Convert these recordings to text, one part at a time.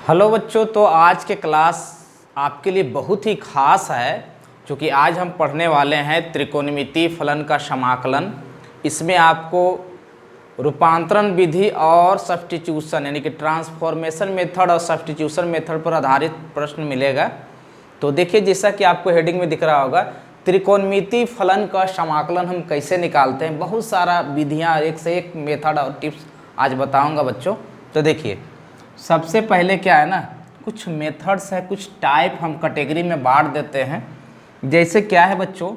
Hello बच्चों, तो आज के क्लास आपके लिए बहुत ही खास है क्योंकि आज हम पढ़ने वाले हैं त्रिकोणमितीय फलन का समाकलन। इसमें आपको रूपांतरण विधि और सब्स्टिट्यूशन यानी कि ट्रांसफॉर्मेशन मेथड और सब्स्टिट्यूशन मेथड पर आधारित प्रश्न मिलेगा। तो देखिए, जैसा कि आपको हेडिंग में दिख रहा होगा, त्रिकोणमितीय फलन का समाकलन हम कैसे निकालते हैं। बहुत सारा विधियाँ, एक से एक मेथड और टिप्स आज बताऊँगा बच्चों। तो देखिए, सबसे पहले क्या है ना, कुछ मेथड्स है, कुछ टाइप हम कैटेगरी में बांट देते हैं। जैसे क्या है बच्चों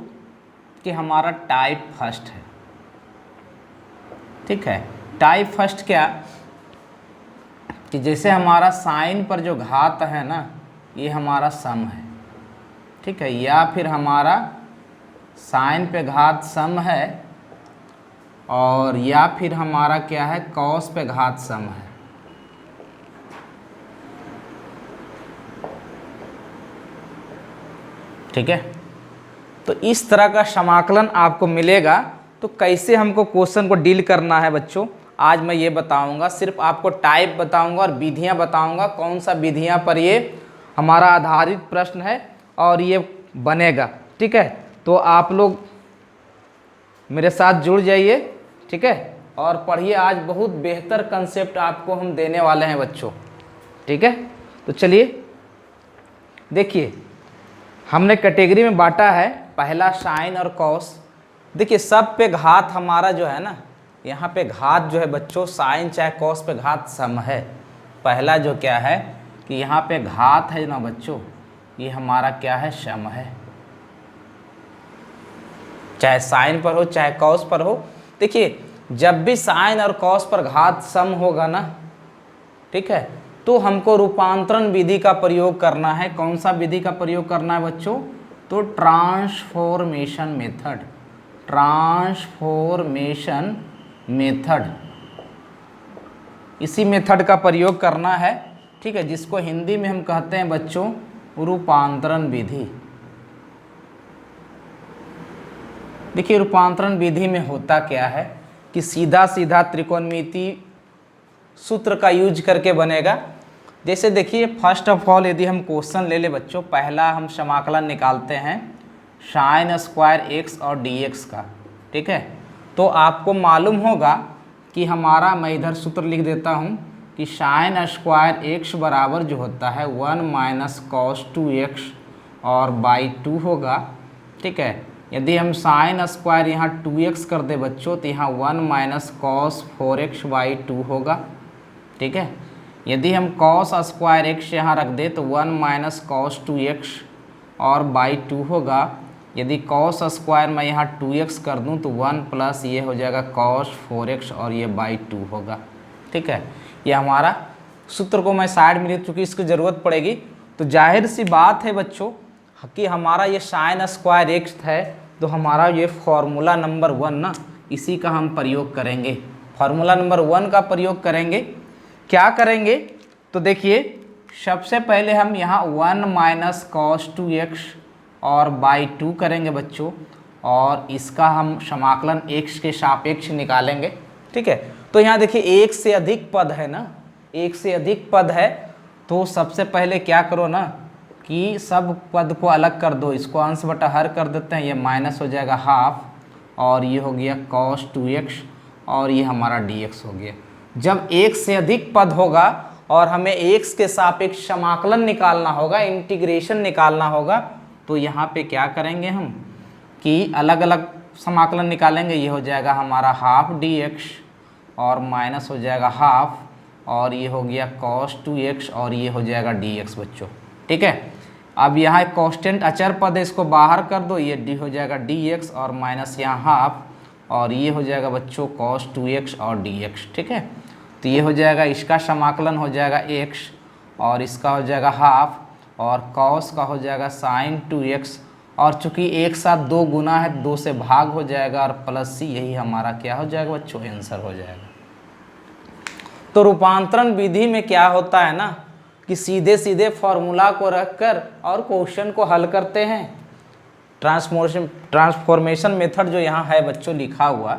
कि हमारा टाइप फर्स्ट है, ठीक है। टाइप फर्स्ट क्या कि जैसे हमारा साइन पर जो घात है ना, ये हमारा सम है, ठीक है, या फिर हमारा साइन पे घात सम है, और या फिर हमारा क्या है, कॉस पे घात सम है। ठीक है, तो इस तरह का समाकलन आपको मिलेगा। तो कैसे हमको क्वेश्चन को डील करना है बच्चों, आज मैं ये बताऊंगा। सिर्फ आपको टाइप बताऊंगा और विधियां बताऊंगा, कौन सा विधियां पर ये हमारा आधारित प्रश्न है और ये बनेगा। ठीक है, तो आप लोग मेरे साथ जुड़ जाइए, ठीक है, और पढ़िए। आज बहुत बेहतर कंसेप्ट आपको हम देने वाले हैं बच्चों, ठीक है। तो चलिए देखिए, हमने कैटेगरी में बांटा है, पहला साइन और कॉस। देखिए, सब पे घात हमारा जो है ना, यहाँ पे घात जो है बच्चों, साइन चाहे कॉस पे घात सम है। पहला जो क्या है कि यहाँ पे घात है ना बच्चों, ये हमारा क्या है, सम है, चाहे साइन पर हो चाहे कॉस पर हो। देखिए, जब भी साइन और कॉस पर घात सम होगा ना, ठीक है, तो हमको रूपांतरण विधि का प्रयोग करना है। कौन सा विधि का प्रयोग करना है बच्चों, तो ट्रांसफॉर्मेशन मेथड। ट्रांसफॉर्मेशन मेथड, इसी मेथड का प्रयोग करना है, ठीक है, जिसको हिंदी में हम कहते हैं बच्चों रूपांतरण विधि। देखिए, रूपांतरण विधि में होता क्या है कि सीधा सीधा त्रिकोणमितीय सूत्र का यूज करके बनेगा। जैसे देखिए, फर्स्ट ऑफ ऑल यदि हम क्वेश्चन ले ले बच्चों, पहला हम समाकलन निकालते हैं साइन स्क्वायर एक्स और dx का, ठीक है। तो आपको मालूम होगा कि हमारा, मैं इधर सूत्र लिख देता हूँ कि साइन स्क्वायर एक्स बराबर जो होता है 1 माइनस कॉस 2x और बाई 2 होगा, ठीक है। यदि हम साइन स्क्वायर यहाँ 2x कर दे बच्चों, तो यहाँ 1 माइनस कॉस 4x बाई 2 होगा, ठीक है। यदि हम कॉस स्क्वायर एक्स यहाँ रख दे तो 1 माइनस कॉस 2x और बाई 2 होगा। यदि कॉस स्क्वायर मैं यहाँ 2x कर दूँ तो 1 प्लस ये हो जाएगा कॉस 4x और ये बाई 2 होगा, ठीक है। ये हमारा सूत्र को मैं साइड में लिख, चूँकि इसकी ज़रूरत पड़ेगी। तो जाहिर सी बात है बच्चों कि हमारा ये साइन स्क्वायर एक्स है, तो हमारा ये फॉर्मूला नंबर 1 ना, इसी का हम प्रयोग करेंगे। फार्मूला नंबर 1 का प्रयोग करेंगे। क्या करेंगे, तो देखिए, सबसे पहले हम यहाँ 1 माइनस कॉस 2x और बाई 2 करेंगे बच्चों, और इसका हम समाकलन x के सापेक्ष निकालेंगे, ठीक है। तो यहाँ देखिए, एक से अधिक पद है ना, एक से अधिक पद है, तो सबसे पहले क्या करो ना कि सब पद को अलग कर दो। इसको अंश बटा हर कर देते हैं, ये माइनस हो जाएगा हाफ, और ये हो गया कॉस 2x और ये हमारा dx हो गया। जब एक से अधिक पद होगा और हमें x के सापेक्ष समाकलन निकालना होगा, इंटीग्रेशन निकालना होगा, तो यहाँ पे क्या करेंगे हम कि अलग अलग समाकलन निकालेंगे। ये हो जाएगा हमारा हाफ dx और माइनस हो जाएगा हाफ, और ये हो गया cos 2x और ये हो जाएगा dx बच्चों, ठीक है। अब यहाँ एक कांस्टेंट अचर पद है, इसको बाहर कर दो, ये डी हो जाएगा dx और माइनस यहाँ हाफ, और ये हो जाएगा बच्चों cos 2x और dx, ठीक है। तो ये हो जाएगा, इसका समाकलन हो जाएगा x और इसका हो जाएगा हाफ, और cos का हो जाएगा sin 2x, और चूंकि एक साथ 2 गुना है, 2 से भाग हो जाएगा, और प्लस सी, यही हमारा क्या हो जाएगा बच्चों, आंसर हो जाएगा। तो रूपांतरण विधि में क्या होता है ना कि सीधे सीधे फॉर्मूला को रखकर और क्वेश्चन को हल करते हैं। ट्रांसफॉर्मेशन मेथड जो यहाँ है बच्चों लिखा हुआ,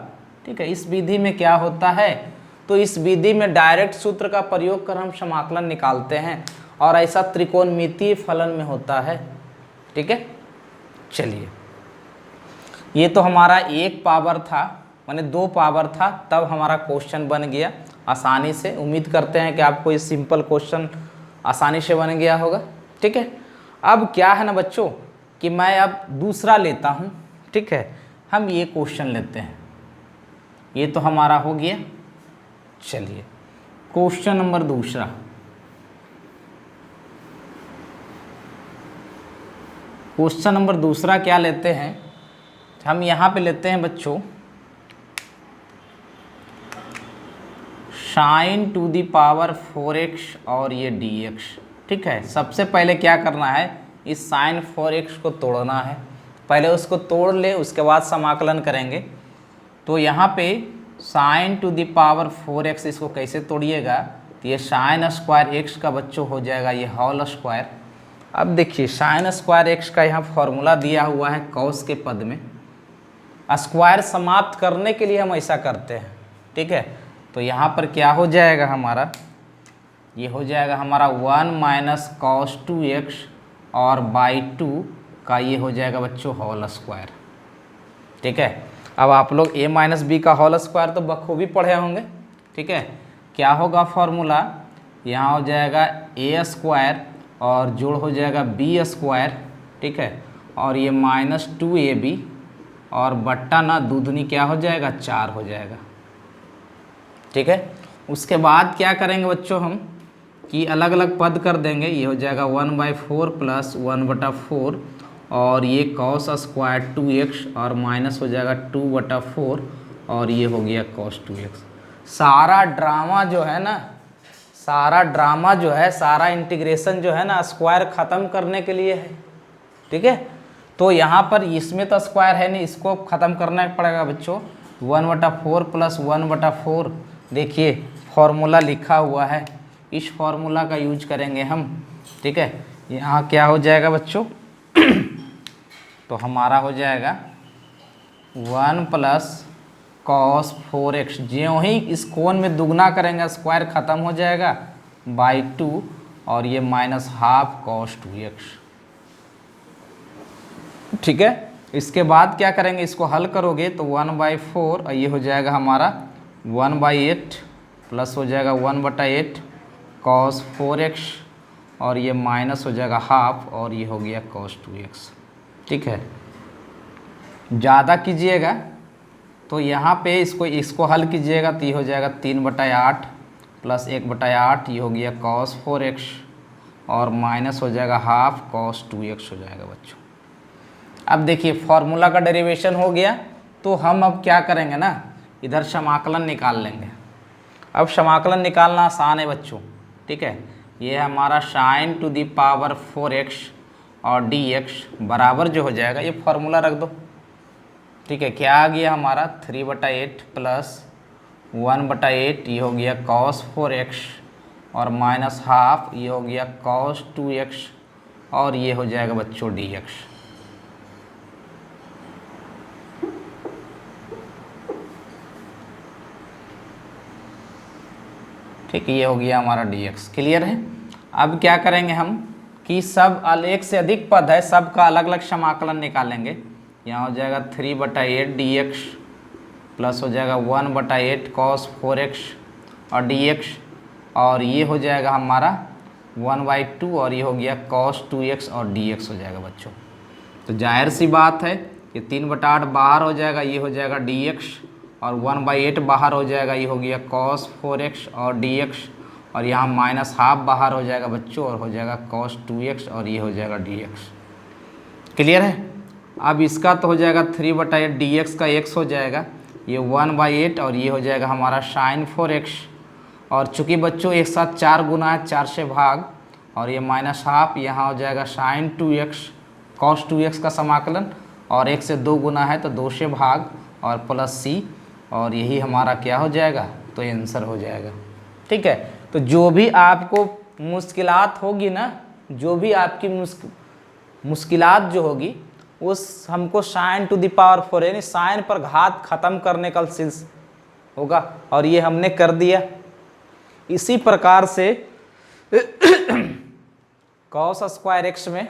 ठीक है, इस विधि में क्या होता है तो इस विधि में डायरेक्ट सूत्र का प्रयोग कर हम समाकलन निकालते हैं और ऐसा त्रिकोणमितीय फलन में होता है। ठीक है, चलिए ये तो हमारा एक पावर था, माने 2 पावर था, तब हमारा क्वेश्चन बन गया आसानी से। उम्मीद करते हैं कि आपको ये सिंपल क्वेश्चन आसानी से बन गया होगा। ठीक है, अब क्या है ना बच्चों कि मैं अब दूसरा लेता हूँ। ठीक है, हम ये क्वेश्चन लेते हैं, ये तो हमारा हो गया। चलिए क्वेश्चन नंबर दूसरा, क्वेश्चन नंबर दूसरा क्या लेते हैं, हम यहाँ पे लेते हैं बच्चों sin to the power 4x और ये dx। ठीक है, सबसे पहले क्या करना है, इस sin 4x को तोड़ना है, पहले उसको तोड़ ले उसके बाद समाकलन करेंगे। तो यहाँ पे sin to the power 4x इसको कैसे तोड़िएगा, तो ये sin स्क्वायर x का बच्चों हो जाएगा ये होल स्क्वायर। अब देखिए sin स्क्वायर x का यहाँ फॉर्मूला दिया हुआ है cos के पद में, स्क्वायर समाप्त करने के लिए हम ऐसा करते हैं। ठीक है, तो यहाँ पर क्या हो जाएगा हमारा, ये हो जाएगा हमारा 1 माइनस cos 2x और बाई 2 का ये हो जाएगा बच्चों होल स्क्वायर। ठीक है, अब आप लोग a माइनस बी का होल स्क्वायर तो बखूबी पढ़े होंगे। ठीक है, क्या होगा फॉर्मूला, यहाँ हो जाएगा a स्क्वायर और जोड़ हो जाएगा b स्क्वायर। ठीक है, और ये माइनस 2ab और बट्टा ना दूधनी क्या हो जाएगा 4 हो जाएगा। ठीक है, उसके बाद क्या करेंगे बच्चों हम कि अलग अलग पद कर देंगे, ये हो जाएगा 1/4 प्लस 1/4 और ये cos स्क्वायर 2x और माइनस हो जाएगा 2/4 और ये हो गया cos 2x। सारा ड्रामा जो है ना, सारा ड्रामा जो है, सारा इंटीग्रेशन जो है ना स्क्वायर ख़त्म करने के लिए है। ठीक है, तो यहाँ पर इसमें तो स्क्वायर है नहीं, इसको ख़त्म करना पड़ेगा बच्चों। 1/4 प्लस 1/4 देखिए फॉर्मूला लिखा हुआ है, इस फॉर्मूला का यूज करेंगे हम। ठीक है, यहाँ क्या हो जाएगा बच्चों तो हमारा हो जाएगा 1 प्लस cos 4x, ज्यों ही इस कोण में दुगना करेंगे स्क्वायर ख़त्म हो जाएगा बाई 2 और ये माइनस हाफ cos 2x। ठीक है, इसके बाद क्या करेंगे, इसको हल करोगे तो 1/4 और ये हो जाएगा हमारा 1/8 प्लस हो जाएगा 1/8 cos 4x और ये माइनस हो जाएगा हाफ और ये हो गया cos 2x। ठीक है, ज़्यादा कीजिएगा तो यहाँ पे इसको हल कीजिएगा तो ये हो जाएगा 3/8 प्लस 1/8 ये हो गया cos 4x और माइनस हो जाएगा हाफ cos 2x हो जाएगा बच्चों। अब देखिए फॉर्मूला का डेरिवेशन हो गया, तो हम अब क्या करेंगे ना, इधर समाकलन निकाल लेंगे। अब समाकलन निकालना आसान है बच्चों। ठीक है, ये हमारा sin to the power 4x और dx बराबर जो हो जाएगा, ये फॉर्मूला रख दो। ठीक है, क्या आ गया हमारा 3/8 प्लस 1/8 ये हो गया cos 4x और माइनस हाफ ये हो गया cos 2x और ये हो जाएगा बच्चों dx। ठीक, ये हो गया हमारा dx। क्लियर है। अब क्या करेंगे हम कि सब एक से अधिक पद है, सब का अलग अलग समाकलन निकालेंगे। यहाँ हो जाएगा 3/8 dx प्लस हो जाएगा 1/8 cos 4x और dx और ये हो जाएगा हमारा 1/2 और ये हो गया cos 2x और dx हो जाएगा बच्चों। तो जाहिर सी बात है कि 3/8 बाहर हो जाएगा, ये हो जाएगा dx और 1/8 बाहर हो जाएगा, ये हो गया cos 4x और dx और यहाँ माइनस हाफ बाहर हो जाएगा बच्चों और हो जाएगा cos 2x और ये हो जाएगा dx। क्लियर है। अब इसका तो हो जाएगा 3/8 dx का x हो जाएगा, ये 1/8 और ये हो जाएगा हमारा sin 4x और चूँकि बच्चों एक साथ 4 गुना है, 4 से भाग और ये माइनस हाफ, यहाँ हो जाएगा sin 2x cos 2x का समाकलन और 1 से 2 गुना है तो 2 से भाग और प्लस c और यही हमारा क्या हो जाएगा, तो आंसर हो जाएगा। ठीक है, तो जो भी आपको मुश्किलात होगी ना, जो भी आपकी मुश्किलात जो होगी उस हमको sin टू दी पावर 4 यानी साइन पर घात ख़त्म करने का होगा, और ये हमने कर दिया। इसी प्रकार से कॉस स्क्वायर एक्स में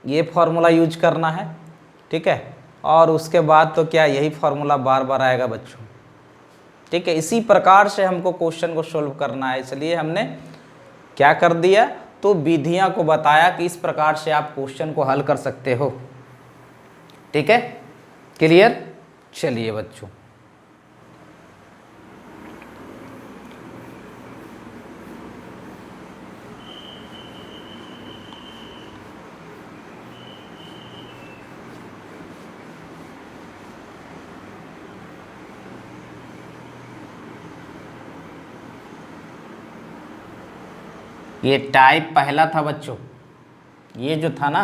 ये फॉर्मूला यूज करना है, ठीक है, और उसके बाद तो क्या यही फॉर्मूला बार बार आएगा बच्चों, ठीक है। इसी प्रकार से हमको क्वेश्चन को सोल्व करना है, इसलिए हमने क्या कर दिया, तो विधियां को बताया कि इस प्रकार से आप क्वेश्चन को हल कर सकते हो, ठीक है, क्लियर। चलिए बच्चों, ये टाइप पहला था बच्चों, ये जो था ना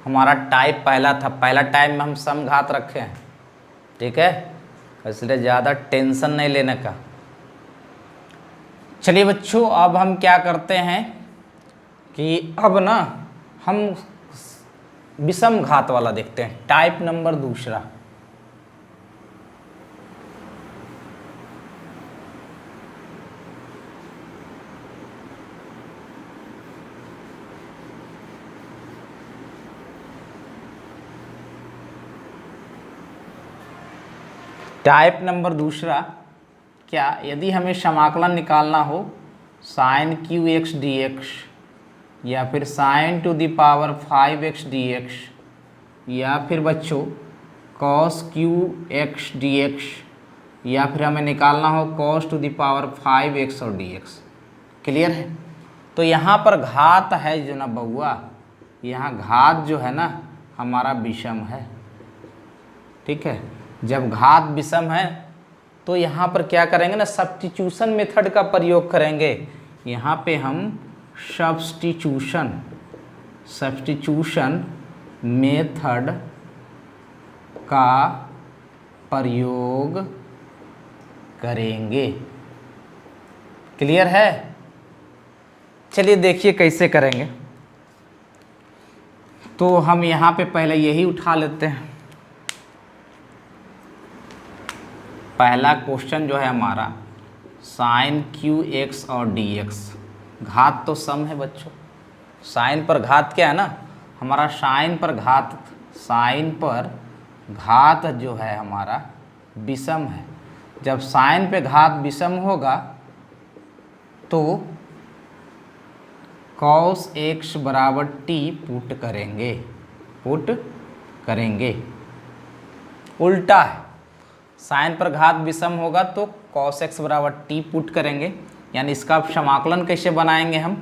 हमारा टाइप पहला था, पहला टाइप में हम सम घात रखे हैं, ठीक है, इसलिए ज़्यादा टेंशन नहीं लेने का। चलिए बच्चों, अब हम क्या करते हैं कि अब ना हम विषम घात वाला देखते हैं, टाइप नंबर दूसरा। टाइप नंबर दूसरा क्या, यदि हमें समाकलन निकालना हो sine q x d x, या फिर sine to the power 5x dx, या फिर बच्चों cos q x d x, या फिर हमें निकालना हो cos two the power 5x और dx। क्लियर है। तो यहाँ पर घात है जो ना बउआ, यहाँ घात जो है ना हमारा विषम है, ठीक है। जब घात विषम है तो यहाँ पर क्या करेंगे ना, सब्स्टिट्यूशन मेथड का प्रयोग करेंगे। यहाँ पे हम सब्स्टिट्यूशन मेथड का प्रयोग करेंगे। क्लियर है। चलिए देखिए कैसे करेंगे। तो हम यहाँ पे पहले यही उठा लेते हैं। पहला क्वेश्चन जो है हमारा साइन क्यू एक्स और डी एक्स, घात तो सम है बच्चों। साइन पर घात क्या है ना हमारा, साइन पर घात जो है हमारा विषम है। जब साइन पे घात विषम होगा तो कॉस एक्स बराबर टी पुट करेंगे। उल्टा है, साइन पर घात विषम होगा तो कॉस एक्स बराबर टी पुट करेंगे। यानी इसका समाकलन कैसे बनाएंगे हम,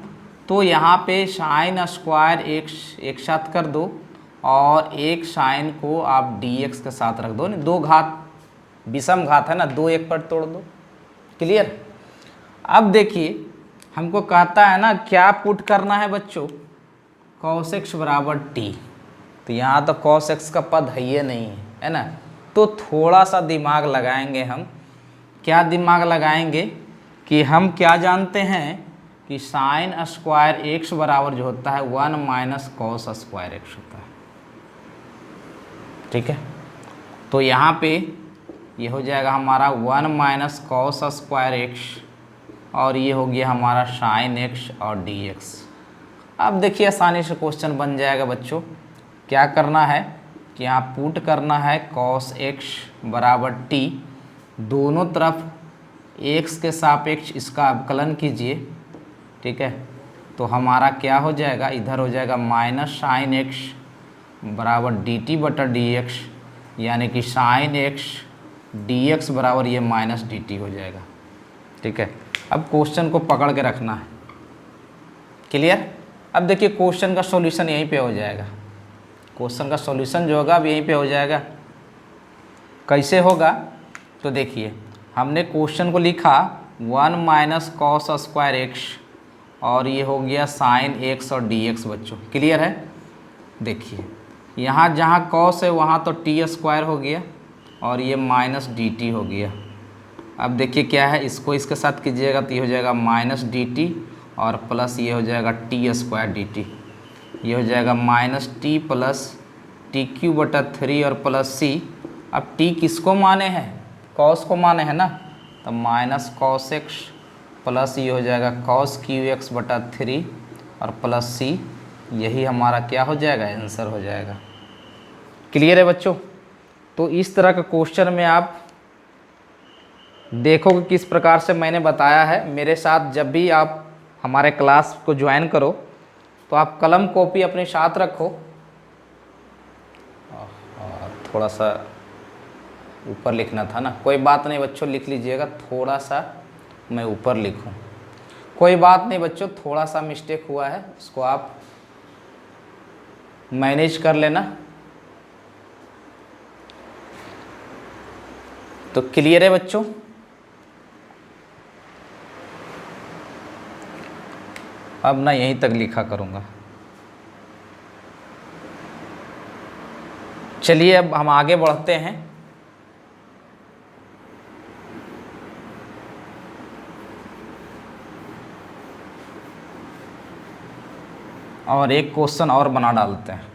तो यहाँ पे साइन स्क्वायर एक्स एक साथ कर दो और एक साइन को आप डी एक्स के साथ रख दो। नहीं, दो घात विषम घात है ना, दो एक पर तोड़ दो। क्लियर। अब देखिए हमको कहता है ना क्या पुट करना है बच्चों, कॉस एक्स बराबर टी। तो यहाँ तो कॉस एक्स का पद है ही नहीं है ना, तो थोड़ा सा दिमाग लगाएंगे हम। क्या दिमाग लगाएंगे कि हम क्या जानते हैं कि साइन स्क्वायर एक्स बराबर जो होता है 1 माइनस कॉस स्क्वायर एक्स होता है। ठीक है, तो यहाँ पे ये हो जाएगा हमारा 1 माइनस कॉस स्क्वायर एक्स और ये हो गया हमारा साइन एक्स और डी एक्स। अब देखिए आसानी से क्वेश्चन बन जाएगा बच्चों। क्या करना है कि यहाँ पुट करना है कॉस एक्स बराबर टी, दोनों तरफ एक्स के सापेक्ष इसका अवकलन कीजिए। ठीक है, तो हमारा क्या हो जाएगा, इधर हो जाएगा माइनस साइन एक्स बराबर डी टी बटा डी एक्स, यानी कि साइन एक्स डी एक्स बराबर ये माइनस डी टी हो जाएगा। ठीक है, अब क्वेश्चन को पकड़ के रखना है। क्लियर। अब देखिए क्वेश्चन का सॉल्यूशन यहीं पे हो जाएगा। क्वेश्चन का सॉल्यूशन जो होगा अब यहीं पे हो जाएगा। कैसे होगा, तो देखिए हमने क्वेश्चन को लिखा 1 माइनस कॉस स्क्वायर एक्स और ये हो गया साइन एक्स और डी एक्स बच्चों। क्लियर है। देखिए यहाँ जहाँ कॉस है वहाँ तो टी स्क्वायर हो गया और ये माइनस डी टी हो गया। अब देखिए क्या है, इसको इसके साथ कीजिएगा तो ये हो जाएगा माइनस डी टी और प्लस ये हो जाएगा टी स्क्वायर डी टी। ये हो जाएगा minus t plus T cube बटा 3 और प्लस सी। अब टी किसको माने हैं, कॉस को माने हैं ना, तो माइनस कॉस एक्स प्लस ये हो जाएगा कॉस क्यू एक्स बटा 3 और प्लस सी, यही हमारा क्या हो जाएगा, आंसर हो जाएगा। क्लियर है बच्चों? तो इस तरह का क्वेश्चन में आप देखोगे किस प्रकार से मैंने बताया है। मेरे साथ जब भी आप हमारे क्लास को ज्वाइन करो तो आप कलम कॉपी अपने साथ रखो। थोड़ा सा ऊपर लिखना था ना, कोई बात नहीं बच्चों, लिख लीजिएगा। थोड़ा सा मैं ऊपर लिखूं, कोई बात नहीं बच्चों, थोड़ा सा मिस्टेक हुआ है, उसको आप मैनेज कर लेना। तो क्लियर है बच्चों? अब ना यहीं तक लिखा करूँगा। चलिए अब हम आगे बढ़ते हैं। और एक क्वेश्चन और बना डालते हैं।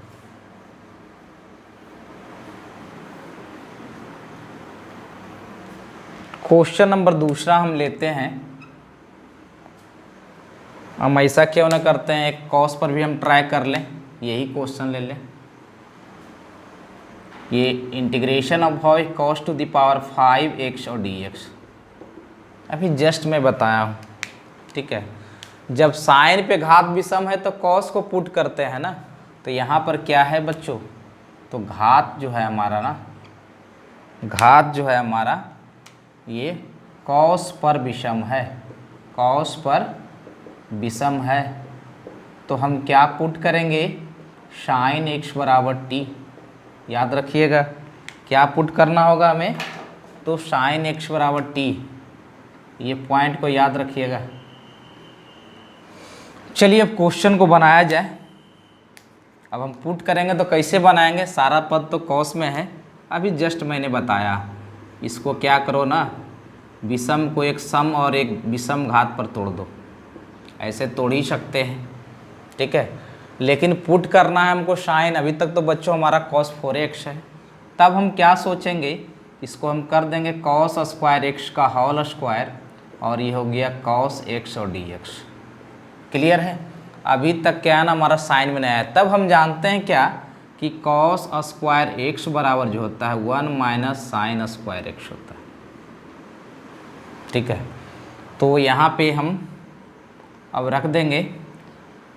क्वेश्चन नंबर दूसरा हम लेते हैं। हम ऐसा क्यों ना करते हैं, एक कॉस पर भी हम ट्राई कर लें, यही क्वेश्चन ले लें। ये integration of cos two the power 5x और dx अभी जस्ट मैं बताया हूँ, ठीक है। जब साइन पे घात विषम है तो कॉस को पुट करते हैं ना, तो यहाँ पर क्या है बच्चों, तो घात जो है हमारा ना, घात जो है हमारा ये कॉस पर विषम है, कॉस पर विषम है। तो हम क्या पुट करेंगे, साइन x बराबर टी। याद रखिएगा क्या पुट करना होगा हमें, तो साइन x बराबर टी, ये पॉइंट को याद रखिएगा। चलिए अब क्वेश्चन को बनाया जाए। अब हम पुट करेंगे तो कैसे बनाएंगे, सारा पद तो कॉस में है, अभी जस्ट मैंने बताया। इसको क्या करो ना, विषम को एक सम और एक विषम घात पर तोड़ दो, ऐसे तोड़ ही सकते हैं, ठीक है। लेकिन पुट करना है हमको साइन, अभी तक तो बच्चों हमारा cos 4x है। तब हम क्या सोचेंगे, इसको हम कर देंगे cos स्क्वायर x का होल स्क्वायर, और ये हो गया cos x और dx। क्लियर है? अभी तक क्या है ना, हमारा साइन में नहीं आया। तब हम जानते हैं क्या कि cos स्क्वायर x बराबर जो होता है 1 माइनस साइन स्क्वायर x होता है, ठीक है। तो यहाँ पे हम अब रख देंगे,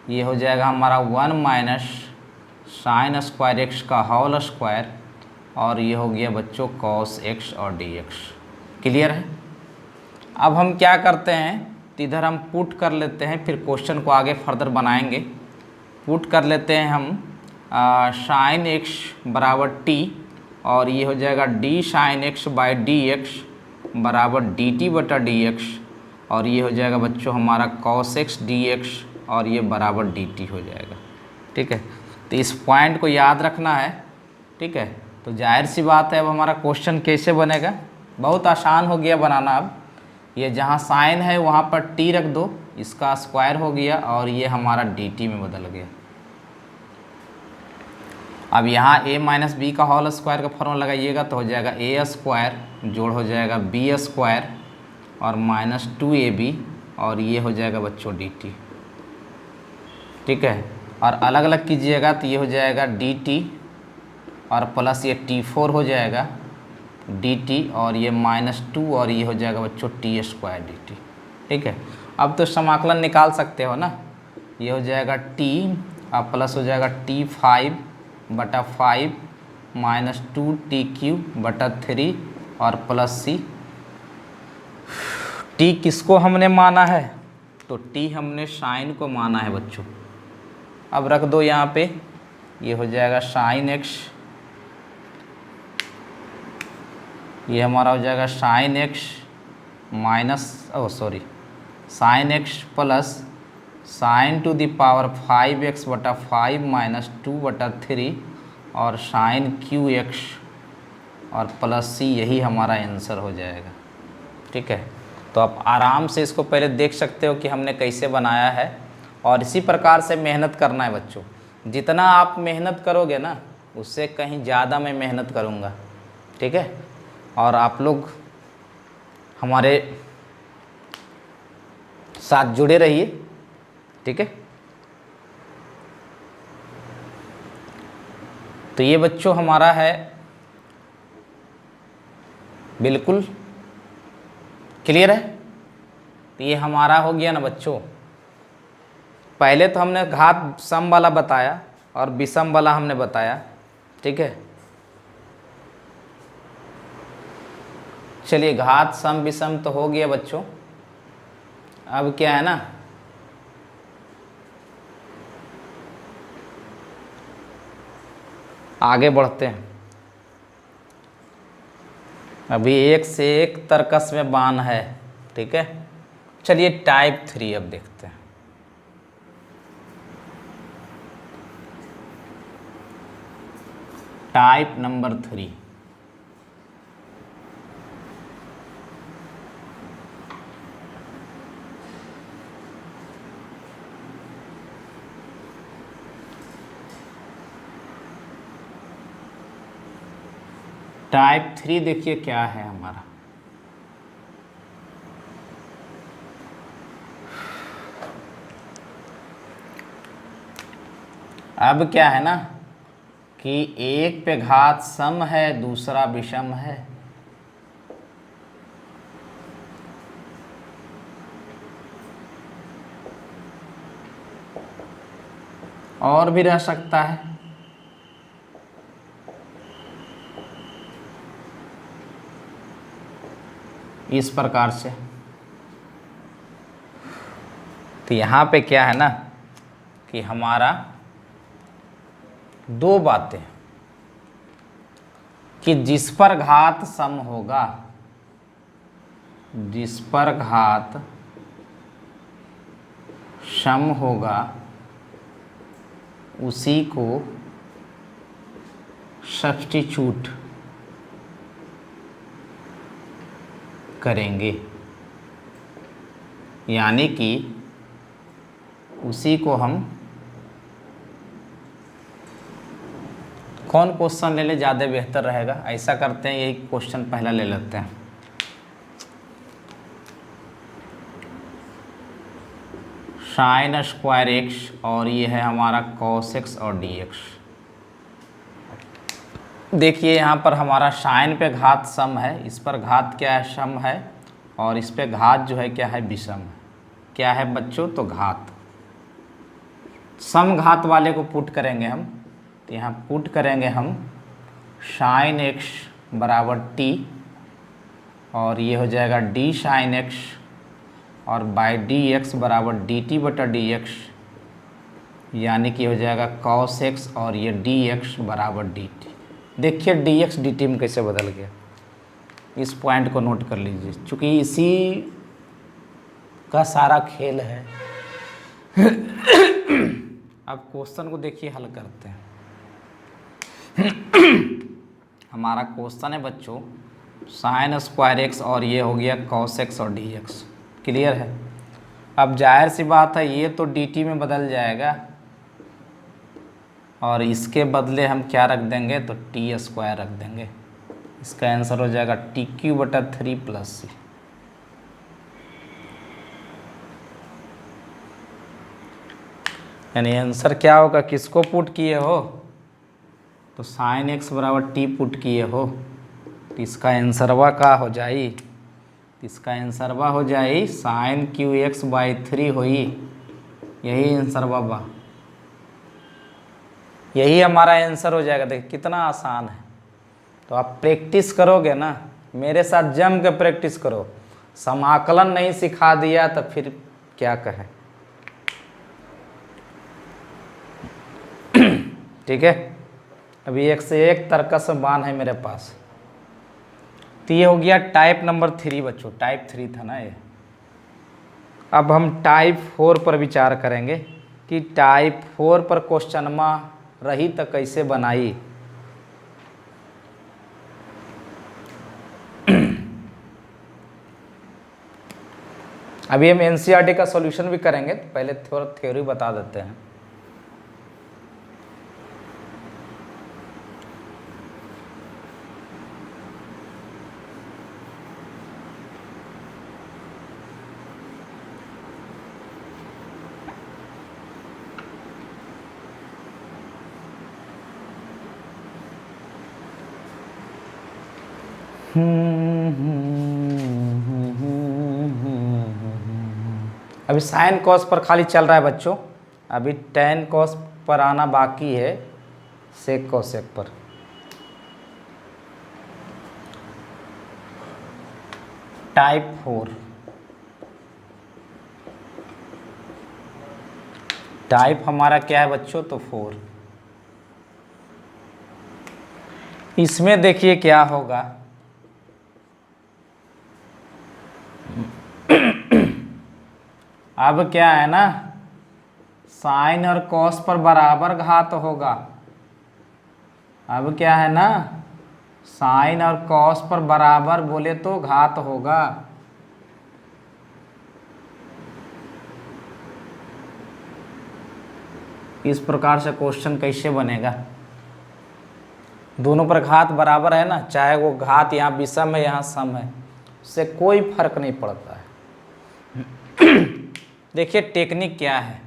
ये हो जाएगा हमारा 1 माइनस साइन स्क्वायर एक्स का होल स्क्वायर, और ये हो गया बच्चों cos x और dx। क्लियर है? अब हम क्या करते हैं, तो इधर हम पुट कर लेते हैं, फिर क्वेश्चन को आगे फर्दर बनाएंगे। पुट कर लेते हैं हम साइन x बराबर t, और ये हो जाएगा d sine x by dx बराबर dt बटा dx, और ये हो जाएगा बच्चों हमारा cos x dx, और ये बराबर dt हो जाएगा, ठीक है। तो इस पॉइंट को याद रखना है, ठीक है। तो जाहिर सी बात है, अब हमारा क्वेश्चन कैसे बनेगा, बहुत आसान हो गया बनाना। अब ये जहाँ साइन है वहाँ पर t रख दो, इसका स्क्वायर हो गया, और ये हमारा dt में बदल गया। अब यहाँ a माइनस बी का होल स्क्वायर का फॉर्मूला लगाइएगा, तो हो जाएगा a स्क्वायर जोड़ हो जाएगा b स्क्वायर और माइनस 2ab, और ये हो जाएगा बच्चों dt, ठीक है। और अलग अलग कीजिएगा तो ये हो जाएगा dt और प्लस ये t4 हो जाएगा dt, और ये -2, और ये हो जाएगा बच्चों t स्क्वायर dt, ठीक है। अब तो समाकलन निकाल सकते हो ना, ये हो जाएगा t और प्लस हो जाएगा t5 बटा 5 -2t³ बटा 3 और प्लस c। t किसको हमने माना है, तो t हमने साइन को माना है बच्चों। अब रख दो यहाँ पे, ये हो जाएगा साइन x, ये हमारा हो जाएगा sine x minus sine x plus sine to the power 5x बटा 5 -2 बटा 3 और साइन QX और प्लस c, यही हमारा आंसर हो जाएगा, ठीक है। तो आप आराम से इसको पहले देख सकते हो कि हमने कैसे बनाया है, और इसी प्रकार से मेहनत करना है बच्चों। जितना आप मेहनत करोगे ना, उससे कहीं ज़्यादा मैं मेहनत करूँगा, ठीक है। और आप लोग हमारे साथ जुड़े रहिए, ठीक है। तो ये बच्चों हमारा है, बिल्कुल क्लियर है। तो ये हमारा हो गया ना बच्चों। पहले तो हमने घात सम वाला बताया और विषम वाला हमने बताया, ठीक है। चलिए, घात सम विषम तो हो गया बच्चों। अब क्या है ना, आगे बढ़ते हैं। अभी एक से एक तर्कस में बाण है, ठीक है। चलिए टाइप 3 अब देखते हैं। टाइप नंबर 3, टाइप 3 देखिए क्या है हमारा। अब क्या है ना कि एक पे घात सम है, दूसरा विषम है। और भी रह सकता है, इस प्रकार से। तो यहाँ पे क्या है ना कि हमारा दो बातें, कि जिस पर घात सम होगा, जिस पर घात सम होगा उसी को सब्स्टिट्यूट करेंगे, यानी कि उसी को हम कौन क्वेश्चन ले ले ज़्यादा बेहतर रहेगा, ऐसा करते हैं, यही क्वेश्चन पहला ले लेते हैं। साइन स्क्वायर एक्स और ये है हमारा कॉस एक्स और डी एक्स। देखिए यहाँ पर हमारा साइन पे घात सम है, इस पर घात क्या है, सम है, और इस पे घात जो है क्या है, विषम है। क्या है बच्चों, तो घात। सम घात वाले को पुट करेंगे हम, तो यहाँ पुट करेंगे हम साइन एक्स बराबर टी, और ये हो जाएगा डी साइन एक्स, और बाई डी एक्स बराबर डी टी बटा डी एक्स, यानी कि हो जाएगा कॉस एक्स, और ये डी एक्स बराबर डी टी। देखिए डी एक्स डी टी में कैसे बदल गया, इस पॉइंट को नोट कर लीजिए, क्योंकि इसी का सारा खेल है। अब क्वेश्चन को देखिए, हल करते हैं। हमारा क्वेश्चन है बच्चों साइन स्क्वायर एक्स और ये हो गया कॉस एक्स और डी एक्स, क्लियर है। अब जाहिर सी बात है ये तो डी टी में बदल जाएगा, और इसके बदले हम क्या रख देंगे, तो टी स्क्वायर रख देंगे। इसका आंसर हो जाएगा टी क्यू बटा 3 प्लस सी। यानी आंसर क्या होगा, किसको पुट किए हो, तो साइन एक्स बराबर टी पुट किए हो, तो इसका आंसरवा का हो जाई, इसका आंसरवा हो जाई साइन क्यू एक्स बाई 3 होई, यही आंसरवा बा, यही हमारा आंसर हो जाएगा। देखिए कितना आसान है। तो आप प्रैक्टिस करोगे ना, मेरे साथ जम के प्रैक्टिस करो, समाकलन नहीं सिखा दिया तो फिर क्या कहें। ठीक है, अभी एक से एक तर्कस बाण है मेरे पास। तो ये हो गया टाइप नंबर 3 बच्चों, टाइप 3 था ना ये। अब हम टाइप 4 पर विचार करेंगे कि टाइप 4 पर क्वेश्चनमा रही तो कैसे बनाई। अभी हम एनसीईआरटी का सॉल्यूशन भी करेंगे, तो पहले थोड़ा थ्योरी बता देते हैं। अभी साइन कॉस पर खाली चल रहा है बच्चों, अभी टेन कॉस पर आना बाकी है, सेक कॉसेक पर। टाइप 4, टाइप हमारा क्या है बच्चों, तो 4। इसमें देखिए क्या होगा, अब क्या है ना, साइन और कॉस पर बराबर घात होगा। अब क्या है ना, साइन और कॉस पर बराबर बोले तो घात होगा। इस प्रकार से क्वेश्चन कैसे बनेगा, दोनों पर घात बराबर है ना, चाहे वो घात यहाँ विषम है यहाँ सम है, उससे कोई फर्क नहीं पड़ता है। देखिए टेक्निक क्या है,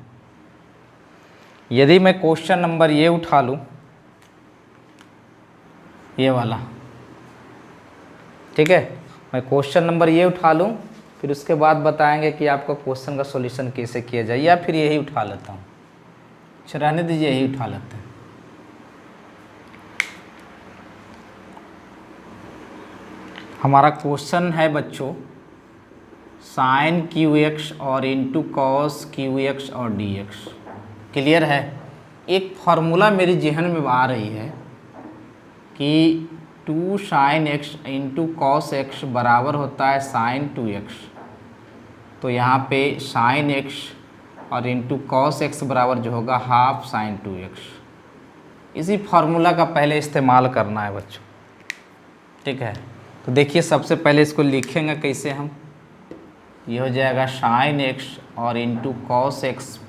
यदि मैं क्वेश्चन नंबर ये उठा लूँ, ये वाला, ठीक है, मैं क्वेश्चन नंबर ये उठा लूँ, फिर उसके बाद बताएंगे कि आपका क्वेश्चन का सॉल्यूशन कैसे किया जाए, या फिर यही उठा लेता हूँ, अच्छा रहने दीजिए, यही उठा लेते हैं। हमारा क्वेश्चन है बच्चों, साइन क्यू एक्स और इंटू कॉस क्यू एक्स और डी एक्स। क्लियर है, एक फार्मूला मेरी जहन में आ रही है कि 2 sine x into cos x बराबर होता है साइन 2x। तो यहाँ पे साइन एक्स और इंटू कॉस एक्स बराबर जो होगा हाफ साइन 2x। इसी फार्मूला का पहले इस्तेमाल करना है बच्चों, ठीक है। तो देखिए सबसे पहले इसको लिखेंगे कैसे हम, ये हो जाएगा साइन एक्स और इंटू कॉस एक्स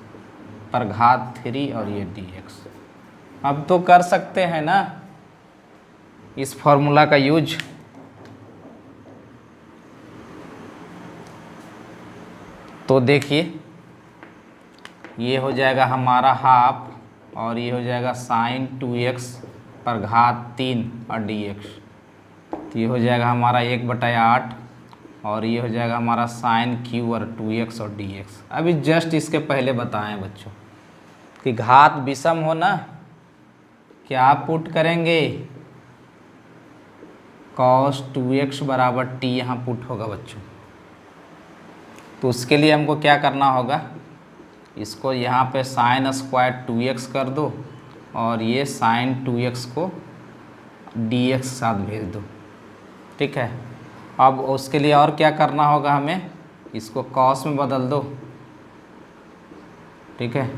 पर घात 3 और ये dx। अब तो कर सकते हैं ना इस फॉर्मूला का यूज, तो देखिए ये हो जाएगा हमारा हाफ और ये हो जाएगा साइन 2x पर घात 3 और dx। तो ये हो जाएगा हमारा 1/8 और ये हो जाएगा हमारा साइन क्यू और 2x और dx। अभी जस्ट इसके पहले बताएं बच्चों कि घात विषम हो ना, क्या आप पुट करेंगे, cos 2x बराबर t यहाँ पुट होगा बच्चों। तो उसके लिए हमको क्या करना होगा, इसको यहाँ पे साइन स्क्वायर 2x कर दो और ये साइन 2x को dx साथ भेज दो, ठीक है। अब उसके लिए और क्या करना होगा हमें, इसको cos में बदल दो, ठीक है,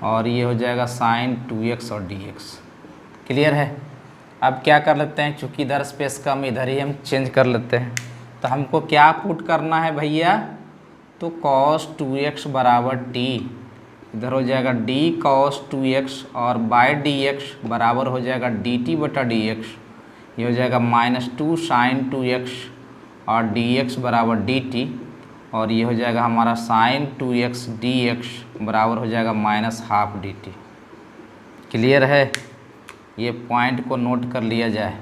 और ये हो जाएगा साइन 2x और dx। क्लियर है। अब क्या कर लेते हैं, चूँकि इधर स्पेस का हम इधर ही हम चेंज कर लेते हैं, तो हमको क्या पुट करना है भैया, तो cos 2x बराबर t, इधर हो जाएगा d cos 2x और बाय dx बराबर हो जाएगा dt/dx। ये हो जाएगा -2 साइन 2x और dx बराबर dt, और ये हो जाएगा हमारा साइन 2x dx बराबर हो जाएगा -12 dt। क्लियर है, ये पॉइंट को नोट कर लिया जाए,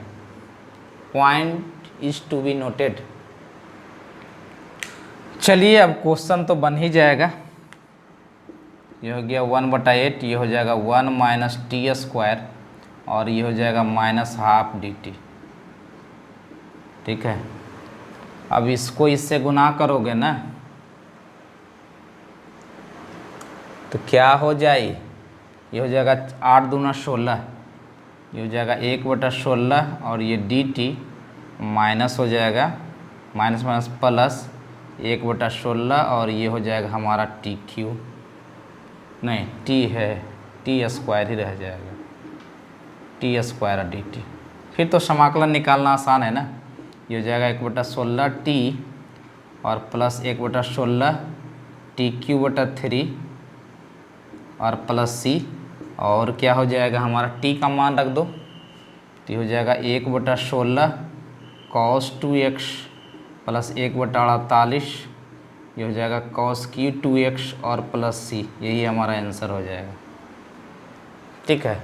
point is to be noted. चलिए अब क्वेश्चन तो बन ही जाएगा। ये हो गया 1/8, ये हो जाएगा 1 - t स्क्वायर और ये हो जाएगा -12 dt, ठीक है। अब इसको इससे गुना करोगे ना तो क्या हो जाए, ये हो जाएगा 8 दूना 16, ये हो जाएगा 1/16 और ये dt माइनस हो जाएगा, माइनस माइनस प्लस 1/16 और ये हो जाएगा हमारा टी क्यू, नहीं टी है, टी स्क्वायर ही रह जाएगा, टी स्क्वायर डी टी। फिर तो समाकलन निकालना आसान है ना, ये हो जाएगा 1/16 टी और प्लस 1/16 टी क्यू बटा 3 और प्लस सी, और क्या हो जाएगा हमारा टी का मान रख दो, तो ये हो जाएगा 1/16 cos 2x प्लस 1/48, ये हो जाएगा cos क्यू 2x और प्लस सी, यही हमारा आंसर हो जाएगा, ठीक है।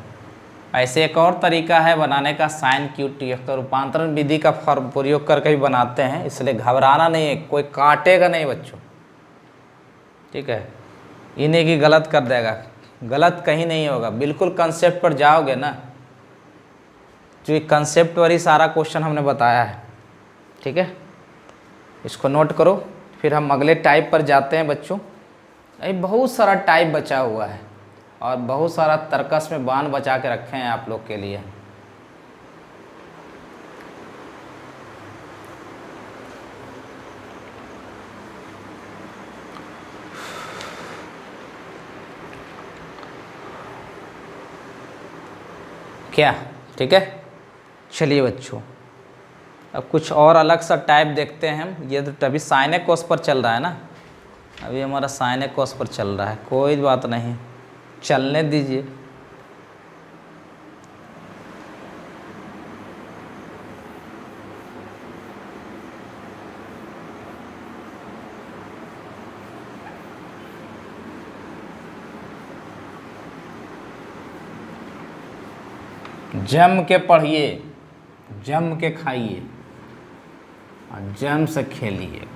ऐसे एक और तरीका है बनाने का साइन क्यू टी एक्स, तो रूपांतरण विधि का फॉर्म प्रयोग करके भी बनाते हैं, इसलिए घबराना नहीं है, कोई काटेगा नहीं बच्चों, ठीक है। इन्हें की गलत कर देगा, गलत कहीं नहीं होगा, बिल्कुल कंसेप्ट पर जाओगे ना, जो कंसेप्ट पर ही सारा क्वेश्चन हमने बताया है, ठीक है। इसको नोट करो, फिर हम अगले टाइप पर जाते हैं बच्चों। अभी बहुत सारा टाइप बचा हुआ है और बहुत सारा तर्कस में बाण बचा के रखे हैं आप लोग के लिए। क्या, ठीक है। चलिए बच्चों, अब कुछ और अलग सा टाइप देखते हैं हम। ये तो अभी साइन कोस पर चल रहा है ना, अभी हमारा साइन कोस पर चल रहा है, कोई बात नहीं, चलने दीजिए। जम के पढ़िए, जम के खाइए और जम से खेलिए।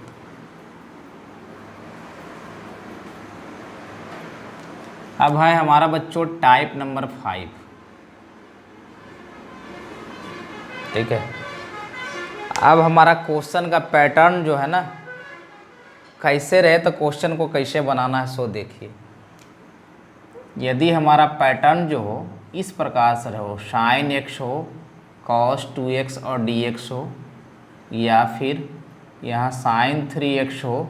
अब है हमारा बच्चों टाइप नंबर 5, ठीक है। अब हमारा क्वेश्चन का पैटर्न जो है ना, कैसे रहे तो क्वेश्चन को कैसे बनाना है सो देखिए। यदि हमारा पैटर्न जो हो इस प्रकार से हो, साइन एक्स हो, कॉस 2x और dx हो, या फिर यहाँ साइन 3x हो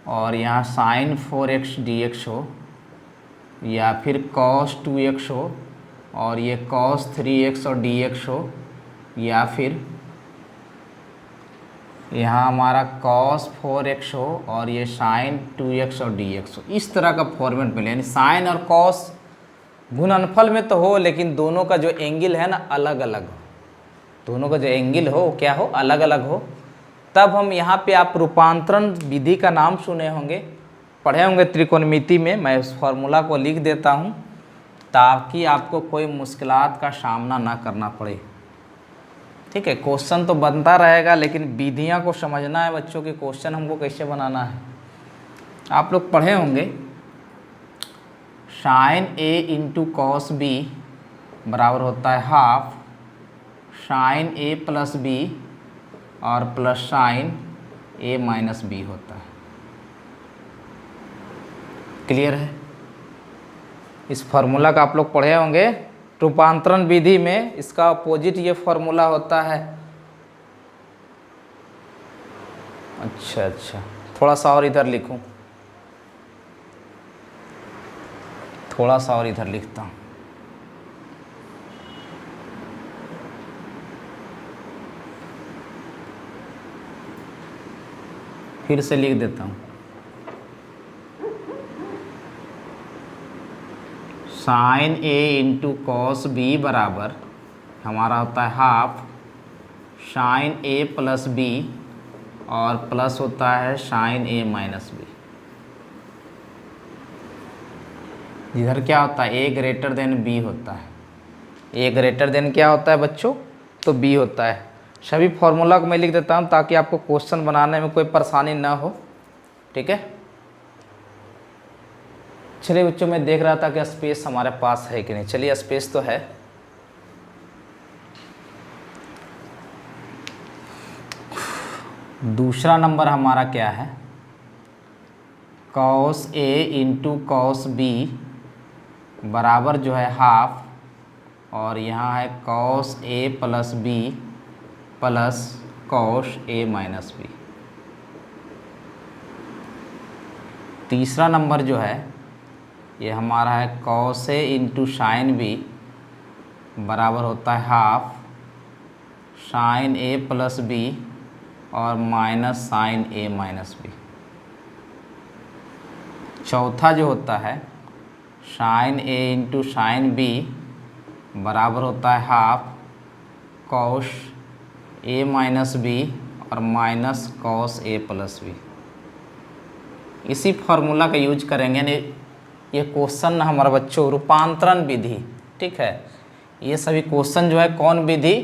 और यहाँ साइन 4x dx हो, या फिर cos 2x हो और ये cos 3x और dx हो, या फिर यहाँ हमारा cos 4x हो और ये sin 2x और dx हो। इस तरह का फॉर्मेट मिले, यानी साइन और cos गुणनफल में तो हो, लेकिन दोनों का जो एंगल है ना अलग अलग हो, दोनों का जो एंगल हो क्या हो, अलग अलग हो। तब हम यहाँ पे आप रूपांतरण विधि का नाम सुने होंगे, पढ़े होंगे त्रिकोणमिति में। मैं उस फॉर्मूला को लिख देता हूँ ताकि आपको कोई मुश्किलात का सामना ना करना पड़े, ठीक है। क्वेश्चन तो बनता रहेगा, लेकिन विधियाँ को समझना है बच्चों कि क्वेश्चन हमको कैसे बनाना है। आप लोग पढ़े होंगे sine a into cos B बराबर होता है half sine a plus B और plus sine a minus B होता है। क्लियर है? इस फार्मूला का आप लोग पढ़े होंगे, रूपांतरण विधि में इसका अपोजिट ये फार्मूला होता है। अच्छा, थोड़ा सा और इधर लिखूं, थोड़ा सा और इधर लिखता हूँ। फिर से लिख देता हूँ, sine a into cos B बराबर हमारा होता है half sine a plus B और प्लस होता है साइन a माइनस बी। इधर क्या होता है, a ग्रेटर देन b होता है। a ग्रेटर देन क्या होता है बच्चों, तो b होता है। सभी फॉर्मूला को मैं लिख देता हूँ ताकि आपको क्वेश्चन बनाने में कोई परेशानी ना हो, ठीक है। चलिए बच्चों, मैं देख रहा था कि स्पेस हमारे पास है कि नहीं। चलिए स्पेस तो है। दूसरा नंबर हमारा क्या है, cos a into cos B बराबर जो है हाफ, और यहाँ है cos a plus B plus cos a minus B. तीसरा नंबर जो है ये हमारा है cos a into sine B बराबर होता है half sine a plus B और minus sine a minus B. चौथा जो होता है sine a into sine B बराबर होता है half cos a minus B और minus cos a plus b. इसी फार्मूला का यूज करेंगे। ये क्वेश्चन हमारे बच्चों रूपांतरण विधि, ठीक है। ये सभी क्वेश्चन जो है कौन विधि,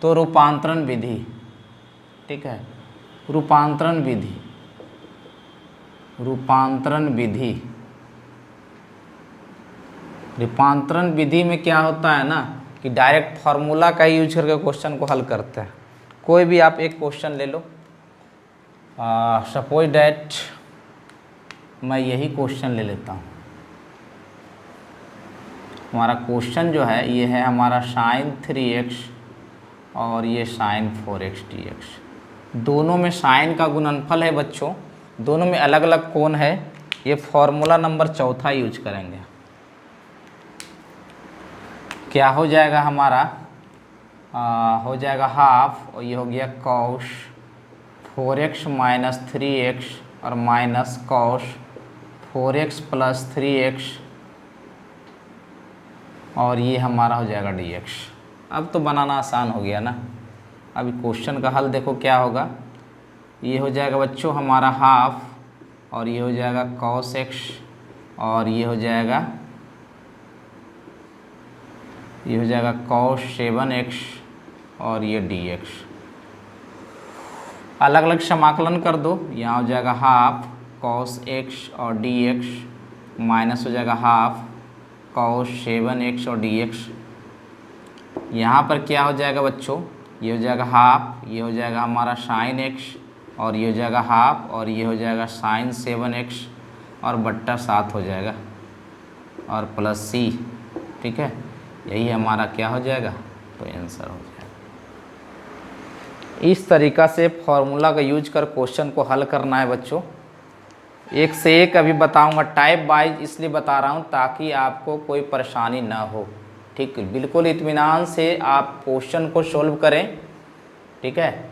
तो रूपांतरण विधि, ठीक है, रूपांतरण विधि, रूपांतरण विधि। रूपांतरण विधि में क्या होता है ना कि डायरेक्ट फार्मूला का यूज करके क्वेश्चन को हल करते हैं। कोई भी आप एक क्वेश्चन ले लो, सपोज डैट मैं यही क्वेश्चन ले लेता हूँ। हमारा क्वेश्चन जो है ये है हमारा sin 3x और ये sin 4x dx। दोनों में साइन का गुणनफल है बच्चों, दोनों में अलग अलग कोण है। ये फॉर्मूला नंबर 4 यूज करेंगे। क्या हो जाएगा हमारा, हो जाएगा हाफ, और ये हो गया cos 4x माइनस 3x और minus cos 4x plus 3x, और ये हमारा हो जाएगा dx। अब तो बनाना आसान हो गया ना। अभी क्वेश्चन का हल देखो क्या होगा। ये हो जाएगा बच्चों हमारा हाफ, और ये हो जाएगा cos x, और ये हो जाएगा cos 7x, और ये dx। अलग अलग समाकलन कर दो। यहाँ हो जाएगा हाफ cos x और dx माइनस हो जाएगा हाफ cos 7x और dx। यहाँ पर क्या हो जाएगा बच्चों, ये हो जाएगा हाफ, ये हो जाएगा हमारा sin x, और ये हो जाएगा हाफ, और ये हो जाएगा sin 7x और बट्टा 7 हो जाएगा, और प्लस c, ठीक है। यही हमारा क्या हो जाएगा, तो आंसर हो जाएगा। इस तरीक़ा से फॉर्मूला का यूज कर क्वेश्चन को हल करना है बच्चों। एक से एक अभी बताऊंगा, टाइप वाइज इसलिए बता रहा हूं ताकि आपको कोई परेशानी ना हो, ठीक। बिल्कुल इत्मीनान से आप क्वेश्चन को सॉल्व करें, ठीक है।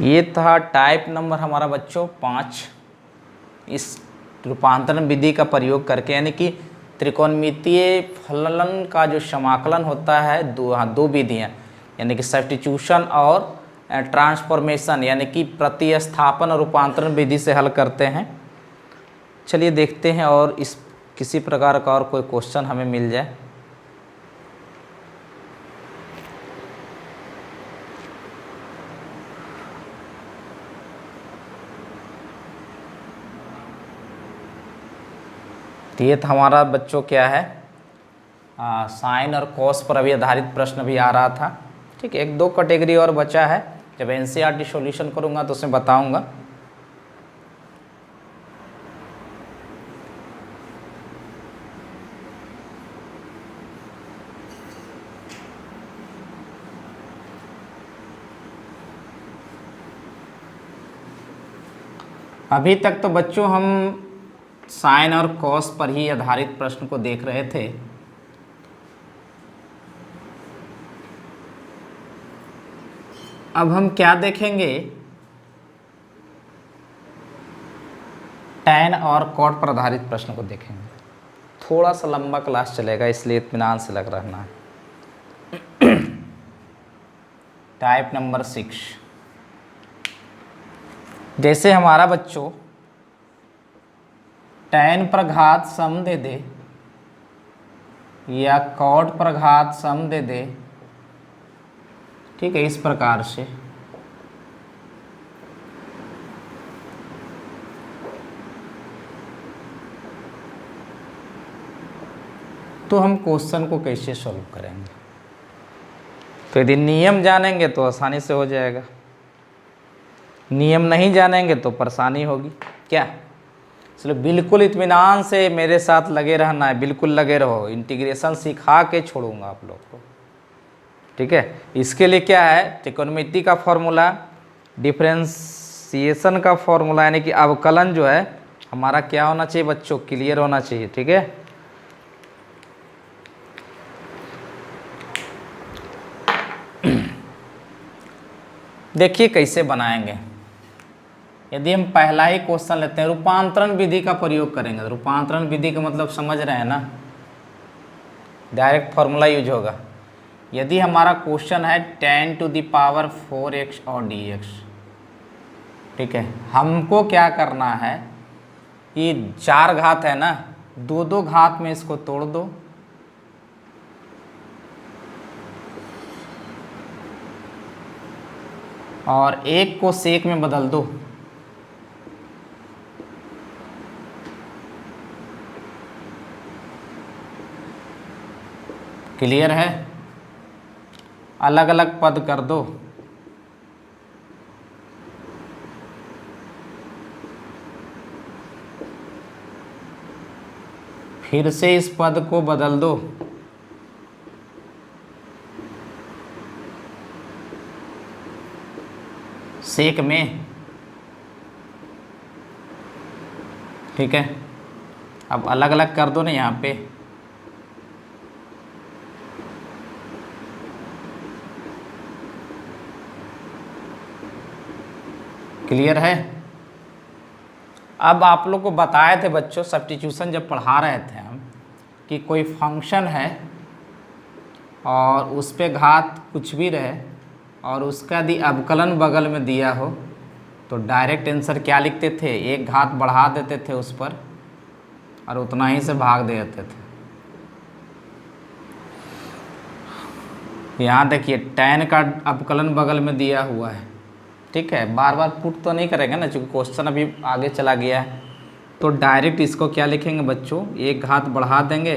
ये था टाइप नंबर हमारा बच्चों 5। इस रूपांतरण विधि का प्रयोग करके, यानी कि त्रिकोणमितीय फलन का जो समाकलन होता है, दो विधियाँ, यानी कि सब्स्टिट्यूशन और ट्रांसफॉर्मेशन, यानी कि प्रतिस्थापन और रूपांतरण विधि से हल करते हैं। चलिए देखते हैं और इस किसी प्रकार का और कोई क्वेश्चन हमें मिल जाए। तो ये हमारा बच्चों क्या है, साइन और कॉस पर अभी आधारित प्रश्न भी आ रहा था, ठीक है। एक दो कैटेगरी और बचा है, जब एनसीईआरटी सॉल्यूशन करूँगा तो उसमें बताऊँगा। अभी तक तो बच्चों हम साइन और कॉस पर ही आधारित प्रश्न को देख रहे थे। अब हम क्या देखेंगे, टैन और कॉट पर आधारित प्रश्न को देखेंगे। थोड़ा सा लंबा क्लास चलेगा, इसलिए इत्मीनान से लग रहना है। टाइप नंबर 6, जैसे हमारा बच्चों टैन पर घात सम दे दे या कॉट पर घात सम दे दे, ठीक है, इस प्रकार से तो हम क्वेश्चन को कैसे सॉल्व करेंगे। तो यदि नियम जानेंगे तो आसानी से हो जाएगा, नियम नहीं जानेंगे तो परेशानी होगी। क्या, चलो बिल्कुल इत्मीनान से मेरे साथ लगे रहना है, बिल्कुल लगे रहो। इंटीग्रेशन सिखा के छोड़ूंगा आप लोग को, ठीक है। इसके लिए क्या है, त्रिकोणमिति का फॉर्मूला, डिफरेंशिएशन का फॉर्मूला, यानी कि अवकलन जो है हमारा क्या होना चाहिए बच्चों, क्लियर होना चाहिए, ठीक है। देखिए कैसे बनाएंगे। यदि हम पहला ही क्वेश्चन लेते हैं, रूपांतरण विधि का प्रयोग करेंगे। रूपांतरण विधि का मतलब समझ रहे हैं ना, डायरेक्ट फॉर्मूला यूज होगा। यदि हमारा क्वेश्चन है tan to the power 4x और dx, ठीक है, हमको क्या करना है, ये 4 घात है ना, 2-2 घात में इसको तोड़ दो, और 1 को सेक में बदल दो। क्लियर है? अलग अलग पद कर दो। फिर से इस पद को बदल दो। सेक में। ठीक है, अब अलग अलग कर दो ना यहाँ पे। क्लियर है? अब आप लोग को बताए थे बच्चों, सब्स्टिट्यूशन जब पढ़ा रहे थे हम, कि कोई फंक्शन है और उस पे घात कुछ भी रहे और उसका यदि अवकलन बगल में दिया हो तो डायरेक्ट आंसर क्या लिखते थे, 1 घात बढ़ा देते थे उस पर और उतना ही से भाग दे देते थे। यहाँ देखिए tan का अवकलन बगल में दिया हुआ है। ठीक है, बार बार पुट तो नहीं करेंगे ना, चूँकि क्वेश्चन अभी आगे चला गया है, तो डायरेक्ट इसको क्या लिखेंगे बच्चों, 1 घात बढ़ा देंगे,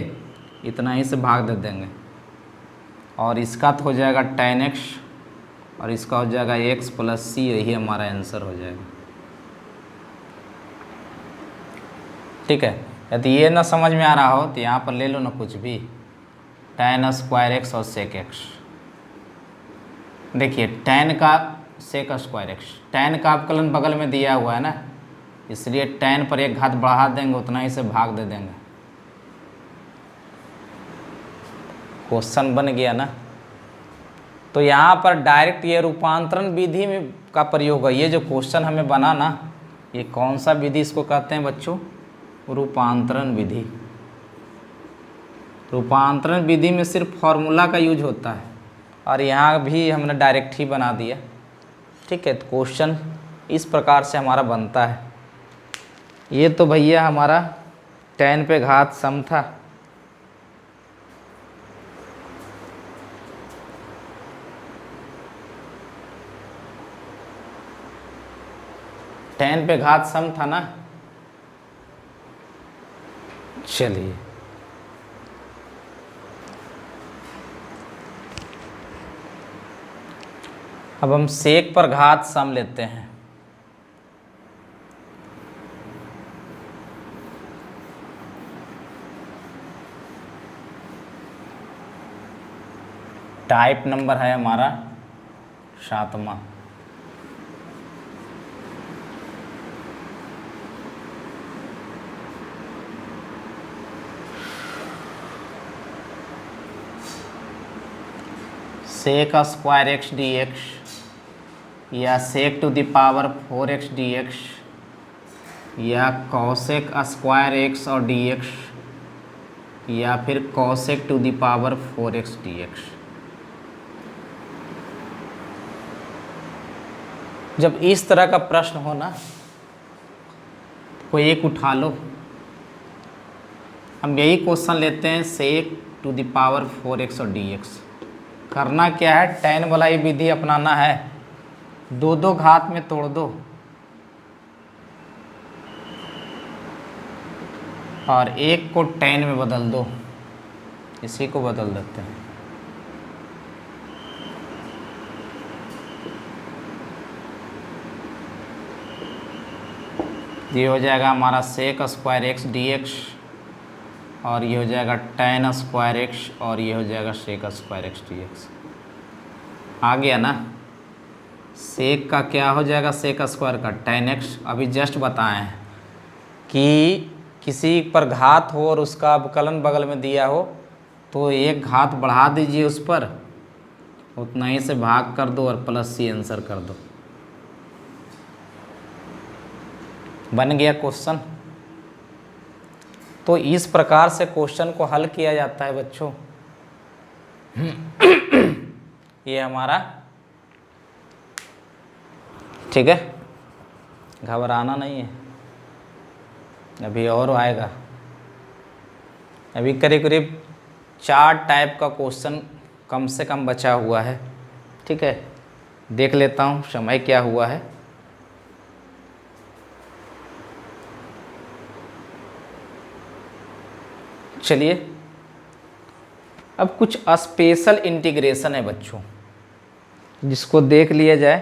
इतना ही से भाग दे देंगे, और इसका तो हो जाएगा tan x और इसका हो जाएगा x + c, यही हमारा आंसर हो जाएगा। ठीक है, यदि ये ना समझ में आ रहा हो तो यहाँ पर ले लो ना कुछ भी, tan² x और sec x। देखिए tan का sec² x, tan का अवकलन बगल में दिया हुआ है ना, इसलिए tan पर 1 घात बढ़ा देंगे, उतना ही से भाग दे देंगे। क्वेश्चन बन गया ना। तो यहाँ पर डायरेक्ट ये रूपांतरण विधि में का प्रयोग है। ये जो क्वेश्चन हमें बना ना, ये कौन सा विधि इसको कहते हैं बच्चों, रूपांतरण विधि। रूपांतरण विधि में सिर्फ फॉर्मूला का यूज होता है, और यहाँ भी हमने डायरेक्ट ही बना दिया। ठीक है, तो क्वेश्चन इस प्रकार से हमारा बनता है। ये तो भैया हमारा tan पे घात सम था। tan पे घात सम था ना। चलिए अब हम सेक पर घात सम लेते हैं। टाइप नंबर है हमारा 7वां। sec² x dx या sec⁴ x dx या cos² x और dx या फिर cos⁴ x dx। जब इस तरह का प्रश्न हो ना, कोई एक उठा लो। हम यही क्वेश्चन लेते हैं sec⁴ x और dx। करना क्या है, tan वाला ये विधि अपनाना है, 2-2 घात में तोड़ दो और 1 को tan में बदल दो। इसी को बदल देते हैं। ये हो जाएगा हमारा sec² x dx और ये हो जाएगा tan² x और ये हो जाएगा sec² x dx। आ गया ना। सेक का क्या हो जाएगा, sec² का tan x। अभी जस्ट बताएं हैं कि किसी पर घात हो और उसका अवकलन बगल में दिया हो तो 1 घात बढ़ा दीजिए उस पर, उतना ही से भाग कर दो और +c आंसर कर दो। बन गया क्वेश्चन। तो इस प्रकार से क्वेश्चन को हल किया जाता है बच्चों। ये हमारा ठीक है। घबराना नहीं है, अभी और आएगा। अभी करीब करीब 4 टाइप का क्वेश्चन कम से कम बचा हुआ है। ठीक है, देख लेता हूँ समय क्या हुआ है। चलिए, अब कुछ स्पेशल इंटीग्रेशन है बच्चों, जिसको देख लिया जाए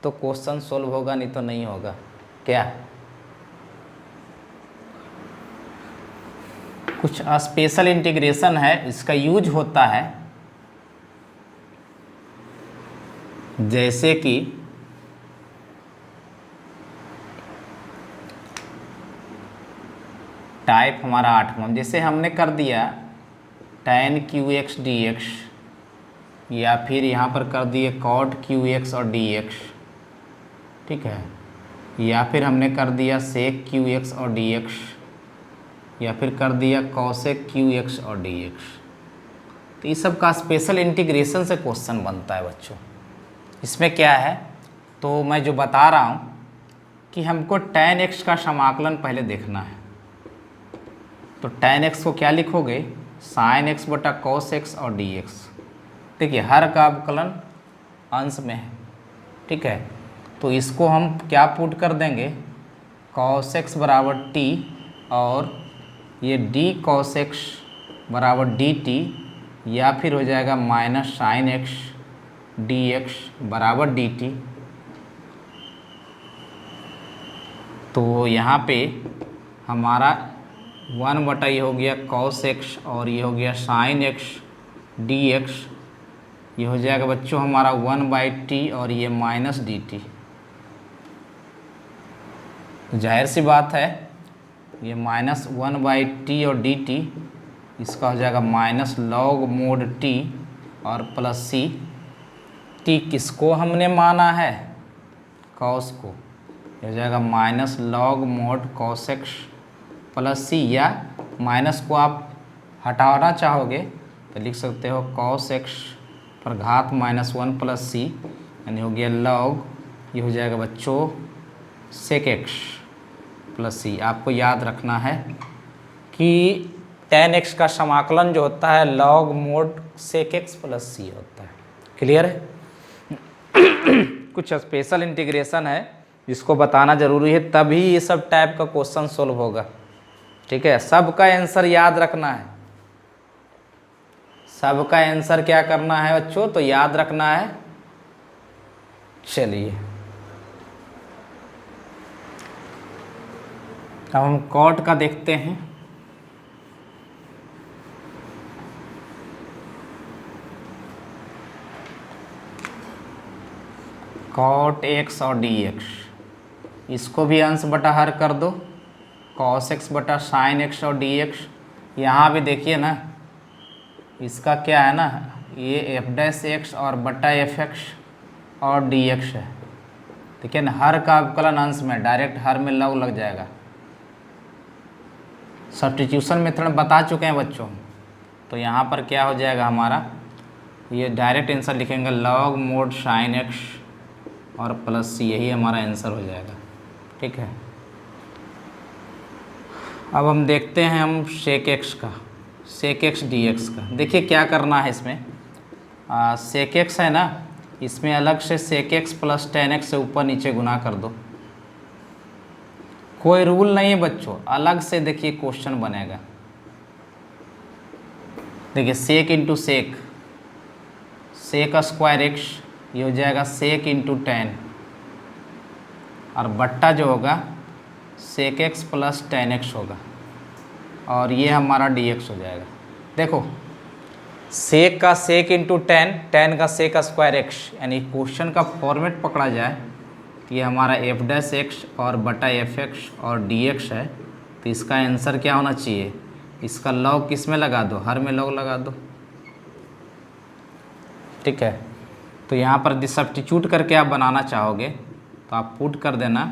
तो क्वेश्चन सोल्व होगा, नहीं तो नहीं होगा। क्या कुछ स्पेशल इंटीग्रेशन है, इसका यूज होता है जैसे कि टाइप हमारा 8वां, जैसे हमने कर दिया tan QX dx, या फिर यहाँ पर कर दिए cot QX और dx। ठीक है, या फिर हमने कर दिया sec QX और dx, या फिर कर दिया cosec QX और dx। तो इस सब का स्पेशल इंटीग्रेशन से क्वेश्चन बनता है बच्चों। इसमें क्या है, तो मैं जो बता रहा हूँ कि हमको tan x का समाकलन पहले देखना है। तो tan x को क्या लिखोगे, sin x बटा cos x और dx। देखिए हर का अवकलन अंश में है। ठीक है, तो इसको हम क्या पुट कर देंगे, cos x बराबर t, और ये d cos x बराबर dt, या फिर हो जाएगा माइनस साइन x dx बराबर dt। तो यहाँ पे हमारा 1 बटा ये हो गया cos x, और ये हो गया sin x dx, ये हो जाएगा बच्चों हमारा 1/t, और ये माइनस dt। जाहिर सी बात है ये माइनस 1/t और dt, इसका हो जाएगा माइनस log mod t और प्लस c। t किसको हमने माना है, cos को, ये हो जाएगा minus log mod cos x plus c, या माइनस को आप हटाना चाहोगे तो लिख सकते हो cos x पर घात -1 प्लस c, यानी हो गया log, ये हो जाएगा बच्चों sec x प्लस c। आपको याद रखना है कि tan x का समाकलन जो होता है log mod sec x plus c होता है। क्लियर है? कुछ स्पेशल इंटीग्रेशन है जिसको बताना जरूरी है, तभी ये सब टाइप का क्वेश्चन सोल्व होगा। ठीक है, सबका आंसर याद रखना है, सबका आंसर क्या करना है बच्चों, तो याद रखना है। चलिए अब हम कॉट का देखते हैं। cot x और dx, इसको भी अंश बटा हर कर दो, cos x बटा sin x और dx। यहाँ भी देखिए ना, इसका क्या है ना, ये f' और बटा fx और dx है। ठीक है ना, हर का अवकलन अंश में, डायरेक्ट हर में लव लग जाएगा। सब्स्टिट्यूशन मेथड बता चुके हैं बच्चों। तो यहाँ पर क्या हो जाएगा हमारा, ये डायरेक्ट आंसर लिखेंगे log mod sin x और प्लस c, यही हमारा आंसर हो जाएगा। ठीक है, अब हम देखते हैं हम sec x का, sec x dx का। देखिए क्या करना है इसमें, sec x है ना, इसमें अलग से sec x plus tan x से ऊपर नीचे गुना कर दो। कोई रूल नहीं है बच्चों, अलग से देखिए क्वेश्चन बनेगा। देखिए sec into sec, sec square x, ये हो जाएगा sec इंटू tan, और बट्टा जो होगा sec x plus tan x होगा, और ये हमारा dx हो जाएगा। देखो sec का sec इंटू tan, tan का sec स्क्वायर x, यानी क्वेश्चन का फॉर्मेट पकड़ा जाए तो ये हमारा f' और बटा fx और dx है। तो इसका आंसर क्या होना चाहिए, इसका लॉग किस में लगा दो, हर में लॉग लगा दो। ठीक है, तो यहाँ पर सब्स्टिट्यूट करके आप बनाना चाहोगे तो आप पुट कर देना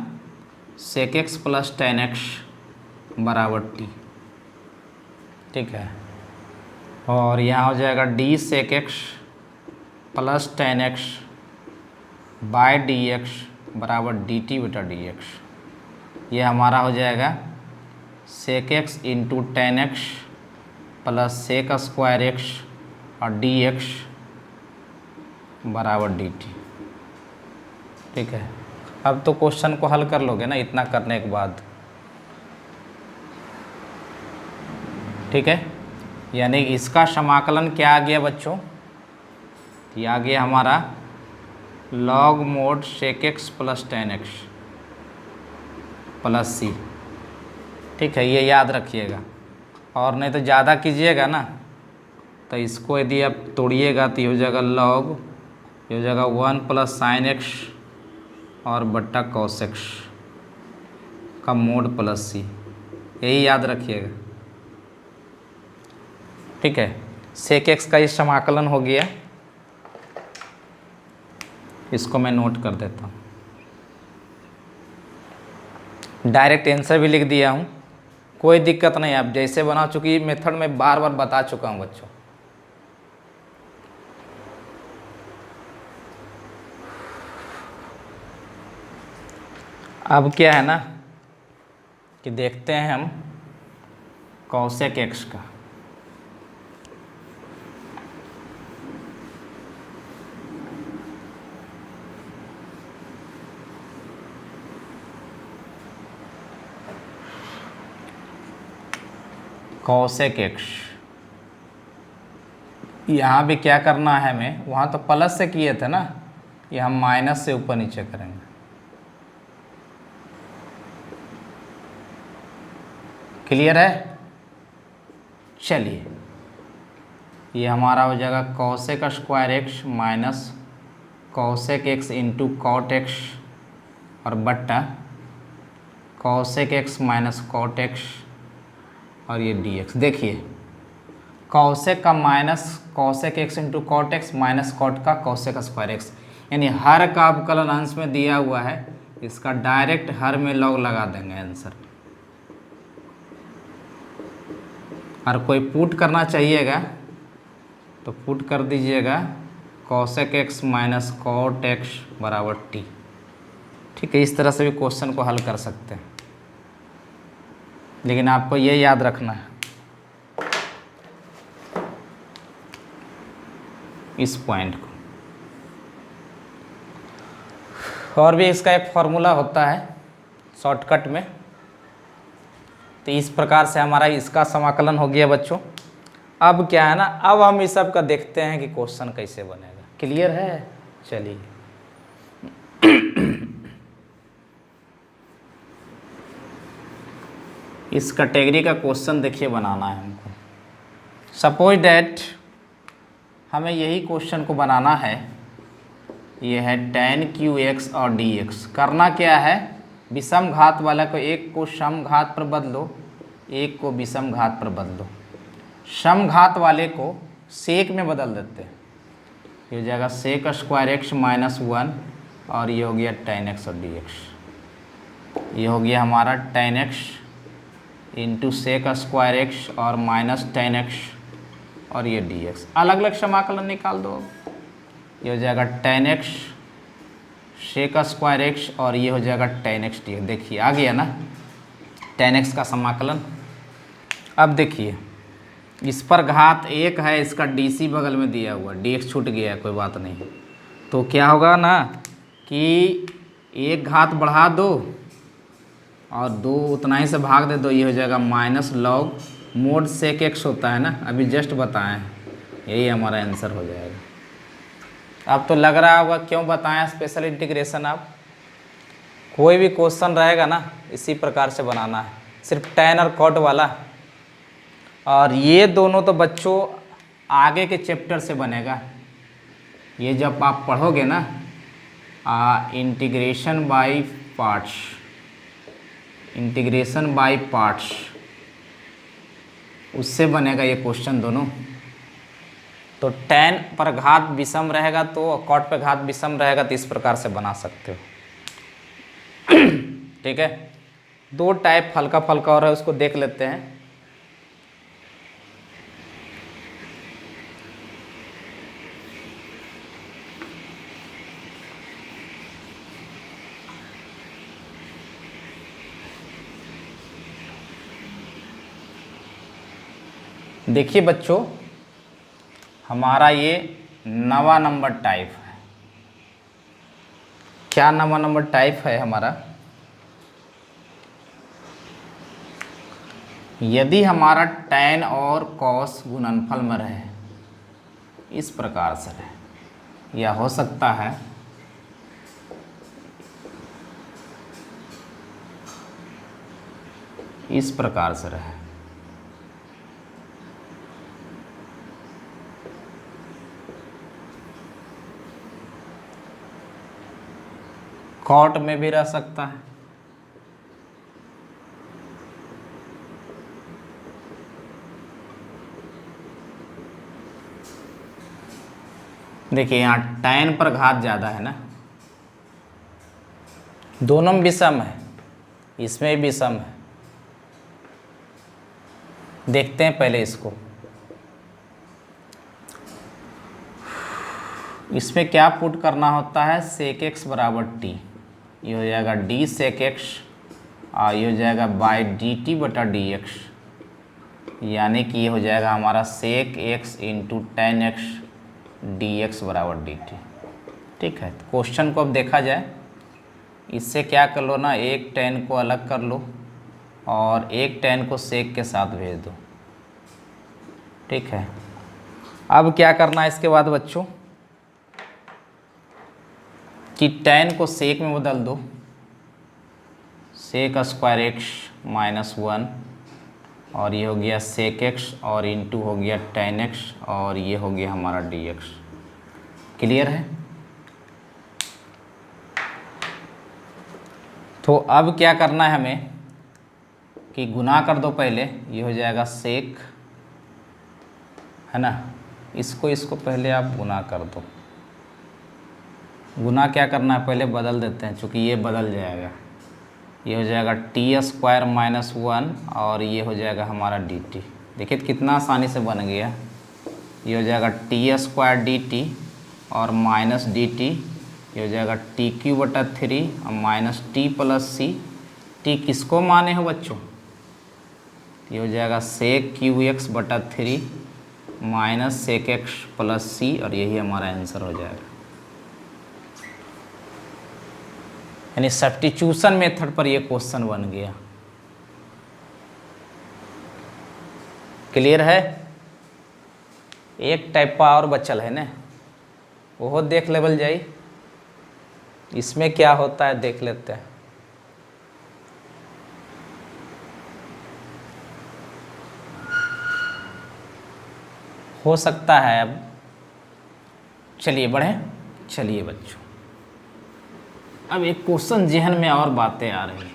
sec x plus tan x बराबर t। ठीक है, और यहाँ हो जाएगा d sec x plus tan x by dx बराबर dt बटा dx। ये हमारा हो जाएगा sec x into tan x plus sec square x और डी एक्स बराबर डी टी। ठीक है, अब तो क्वेश्चन को हल कर लोगे ना इतना करने के बाद। ठीक है, यानी इसका समाकलन क्या आ गया बच्चों, ये आ गया हमारा log mod sec x plus tan x plus c. ठीक है, ये याद रखिएगा, और नहीं तो ज़्यादा कीजिएगा ना तो इसको यदि आप तोड़िएगा तो ये हो जाएगा लॉग, ये हो जाएगा 1 प्लस साइन एक्स और बट्टा कॉस एक्स का मोड प्लस सी, यही याद रखिएगा। ठीक है, सेक एक्स का ये समाकलन हो गया, इसको मैं नोट कर देता हूँ। डायरेक्ट आंसर भी लिख दिया हूँ, कोई दिक्कत नहीं, आप जैसे बना चुकी मेथड में बार बार बता चुका हूँ बच्चों। अब क्या है ना कि देखते हैं हम कॉसेक एक्स का। कॉसेक एक्स, यहाँ भी क्या करना है हमें, वहाँ तो प्लस से किए थे ना, ये हम माइनस से ऊपर नीचे करेंगे। क्लियर है? चलिए, ये हमारा हो जाएगा cosec square x minus cosec x into cot x और बट्टा cosec x minus cot x और ये डी एक्स। देखिए कॉसेक का minus cosec x into cot x minus cot का कॉसेक स्क्वायर एक्स, यानी हर का अवकलन अंश में दिया हुआ है, इसका डायरेक्ट हर में लॉग लगा देंगे आंसर। और कोई पुट करना चाहिएगा तो पुट कर दीजिएगा cosec x minus cot x बराबर टी। ठीक है, इस तरह से भी क्वेश्चन को हल कर सकते हैं, लेकिन आपको ये याद रखना है इस पॉइंट को। और भी इसका एक फॉर्मूला होता है शॉर्टकट में, तो इस प्रकार से हमारा इसका समाकलन हो गया बच्चों। अब क्या है ना, अब हम इस सब का देखते हैं कि क्वेश्चन कैसे बनेगा। क्लियर है? चलिए इस कैटेगरी का क्वेश्चन देखिए बनाना है हमको। सपोज डैट हमें यही क्वेश्चन को बनाना है, ये है tan QX और DX। करना क्या है, विषम घात वाला को एक को सम घात पर बदलो, एक को विषम घात पर बदलो। सम घात वाले को सेक में बदल देते हैं, ये हो जाएगा सेक स्क्वायर एक्स माइनस 1 और ये हो गया tan x और dx। ये हो गया हमारा tan x into sec square x और माइनस tan x और ये dx। अलग अलग समाकलन निकाल दो, ये हो जाएगा tan x sec square x और ये हो जाएगा tan x dx। देखिए आ गया ना tan x का समाकलन। अब देखिए इस पर घात 1 है, इसका dc बगल में दिया हुआ, dx छूट गया है, कोई बात नहीं। तो क्या होगा ना कि एक घात बढ़ा दो और 2 उतना ही से भाग दे दो, ये हो जाएगा minus log mod sec x होता है ना, अभी जस्ट बताएं, यही हमारा आंसर हो जाएगा। अब तो लग रहा होगा क्यों बताएं स्पेशल इंटीग्रेशन। आप कोई भी क्वेश्चन रहेगा ना इसी प्रकार से बनाना है, सिर्फ tan और cot वाला। और ये दोनों तो बच्चों आगे के चैप्टर से बनेगा, ये जब आप पढ़ोगे ना integration by parts, integration by parts, उससे बनेगा ये क्वेश्चन दोनों। तो tan पर घात विषम रहेगा तो cot पर घात विषम रहेगा, तो इस प्रकार से बना सकते हो। ठीक है, 2 टाइप हल्का फल्का और है, उसको देख लेते हैं। देखिए बच्चों, हमारा ये नवा नंबर टाइप है। क्या नवा नंबर टाइप है हमारा? यदि हमारा tan और cos गुणनफल में रहे, इस प्रकार से रहे, या हो सकता है इस प्रकार से रहे। कॉट में भी रह सकता है। देखिए यहाँ tan पर घात ज़्यादा है ना, दोनों में विषम है, इसमें भी विषम है। देखते हैं पहले इसको। इसमें क्या पुट करना होता है? sec x बराबर t, ये हो जाएगा d sec x, और ये हो जाएगा बाई डी टी बटा डी एक्स, यानी कि ये हो जाएगा हमारा sec x into tan x d x बराबर डी टी। ठीक है, तो क्वेश्चन को अब देखा जाए, इससे क्या कर लो ना, एक tan को अलग कर लो और एक tan को sec के साथ भेज दो। ठीक है, अब क्या करना है इसके बाद बच्चों कि tan को sec में बदल दो, sec square x minus one, और ये हो गया sec x, और इंटू हो गया tan x, और ये हो गया हमारा dx। क्लियर है? तो अब क्या करना है हमें कि गुना कर दो पहले, ये हो जाएगा sec, है ना, इसको पहले आप गुना कर दो। गुना क्या करना है, पहले बदल देते हैं, चूँकि ये बदल जाएगा, ये हो जाएगा टी स्क्वायर माइनस वन, और ये हो जाएगा हमारा डी टी। देखिए कितना आसानी से बन गया। ये हो जाएगा टी स्क्वायर डी टी और माइनस डी टी, ये हो जाएगा टी क्यू बटा थ्री और minus t plus c. T किसको माने हो बच्चों? ये हो जाएगा सेक क्यू एक्स बटा three minus sec x plus c, और यही हमारा आंसर हो जाएगा। यानी सब्स्टिट्यूशन मेथड पर ये क्वेश्चन बन गया। क्लियर है? एक टाइप का और बचल है ना, वो देख लेवल जाई, इसमें क्या होता है देख लेते हैं। हो सकता है अब, चलिए बढ़ें। चलिए बच्चों, अब एक क्वेश्चन जहन में और बातें आ रही है।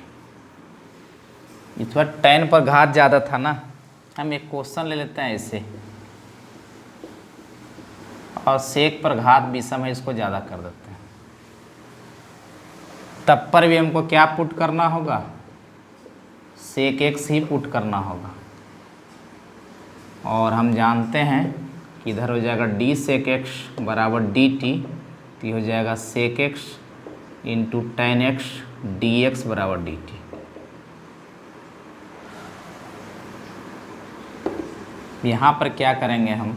इस बार tan पर घात ज़्यादा था ना, हम एक क्वेश्चन ले लेते हैं ऐसे, और sec पर घात विषम है, इसको ज़्यादा कर देते हैं। तब पर भी हमको क्या पुट करना होगा? sec x ही पुट करना होगा, और हम जानते हैं कि इधर हो जाएगा d sec x बराबर डी टी, तो हो जाएगा sec x into tan x d x बराबर डी टी। यहाँ पर क्या करेंगे हम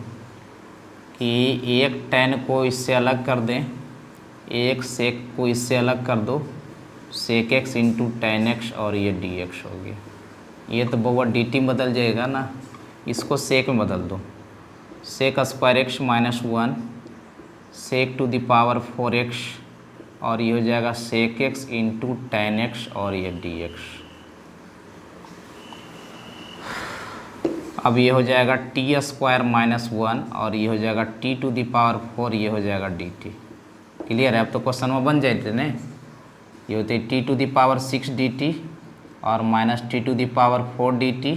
कि एक tan को इससे अलग कर दें, एक sec को इससे अलग कर दो, sec x into tan x, और ये dx हो गया। ये तो बउआ dt बदल जाएगा ना, इसको sec में बदल दो, sec square x minus one, sec to the power 4x, और ये हो जाएगा sec x into tan x, और ये dx। अब ये हो जाएगा टी स्क्वायर माइनस वन, और ये हो जाएगा टी टू द पावर 4, ये हो जाएगा डी टी। क्लियर है? अब तो क्वेश्चन में बन जाते ना, ये होते हैं t to the power 6 d t और minus t to the power 4 d t.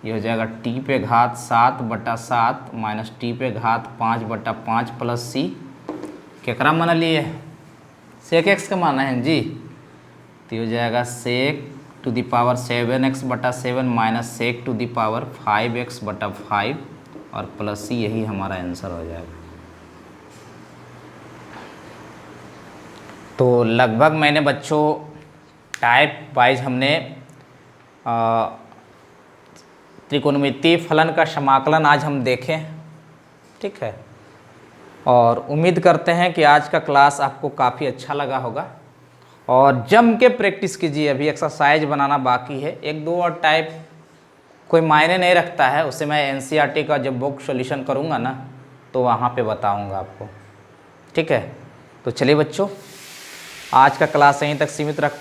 ये हो जाएगा टी पे घात 7 बटा 7 माइनस टी पे घात 5 बटा 5 प्लस सी। केकरा मान लिए? सेक एक्स का माना है जी, तो हो जाएगा सेक टू द पावर 7x बटा 7 minus sec to the power 5x बटा 5 और प्लस सी, यही हमारा आंसर हो जाएगा। तो लगभग मैंने बच्चों टाइप वाइज हमने त्रिकोणमितीय फलन का समाकलन आज हम देखें। ठीक है, और उम्मीद करते हैं कि आज का क्लास आपको काफ़ी अच्छा लगा होगा और जम के प्रैक्टिस कीजिए। अभी एक्सरसाइज बनाना बाकी है, एक दो और टाइप कोई मायने नहीं रखता है, उसे मैं एनसीईआरटी का जब बुक सॉल्यूशन करूँगा ना तो वहाँ पे बताऊँगा आपको। ठीक है, तो चलिए बच्चों, आज का क्लास यहीं तक सीमित रखते हैं।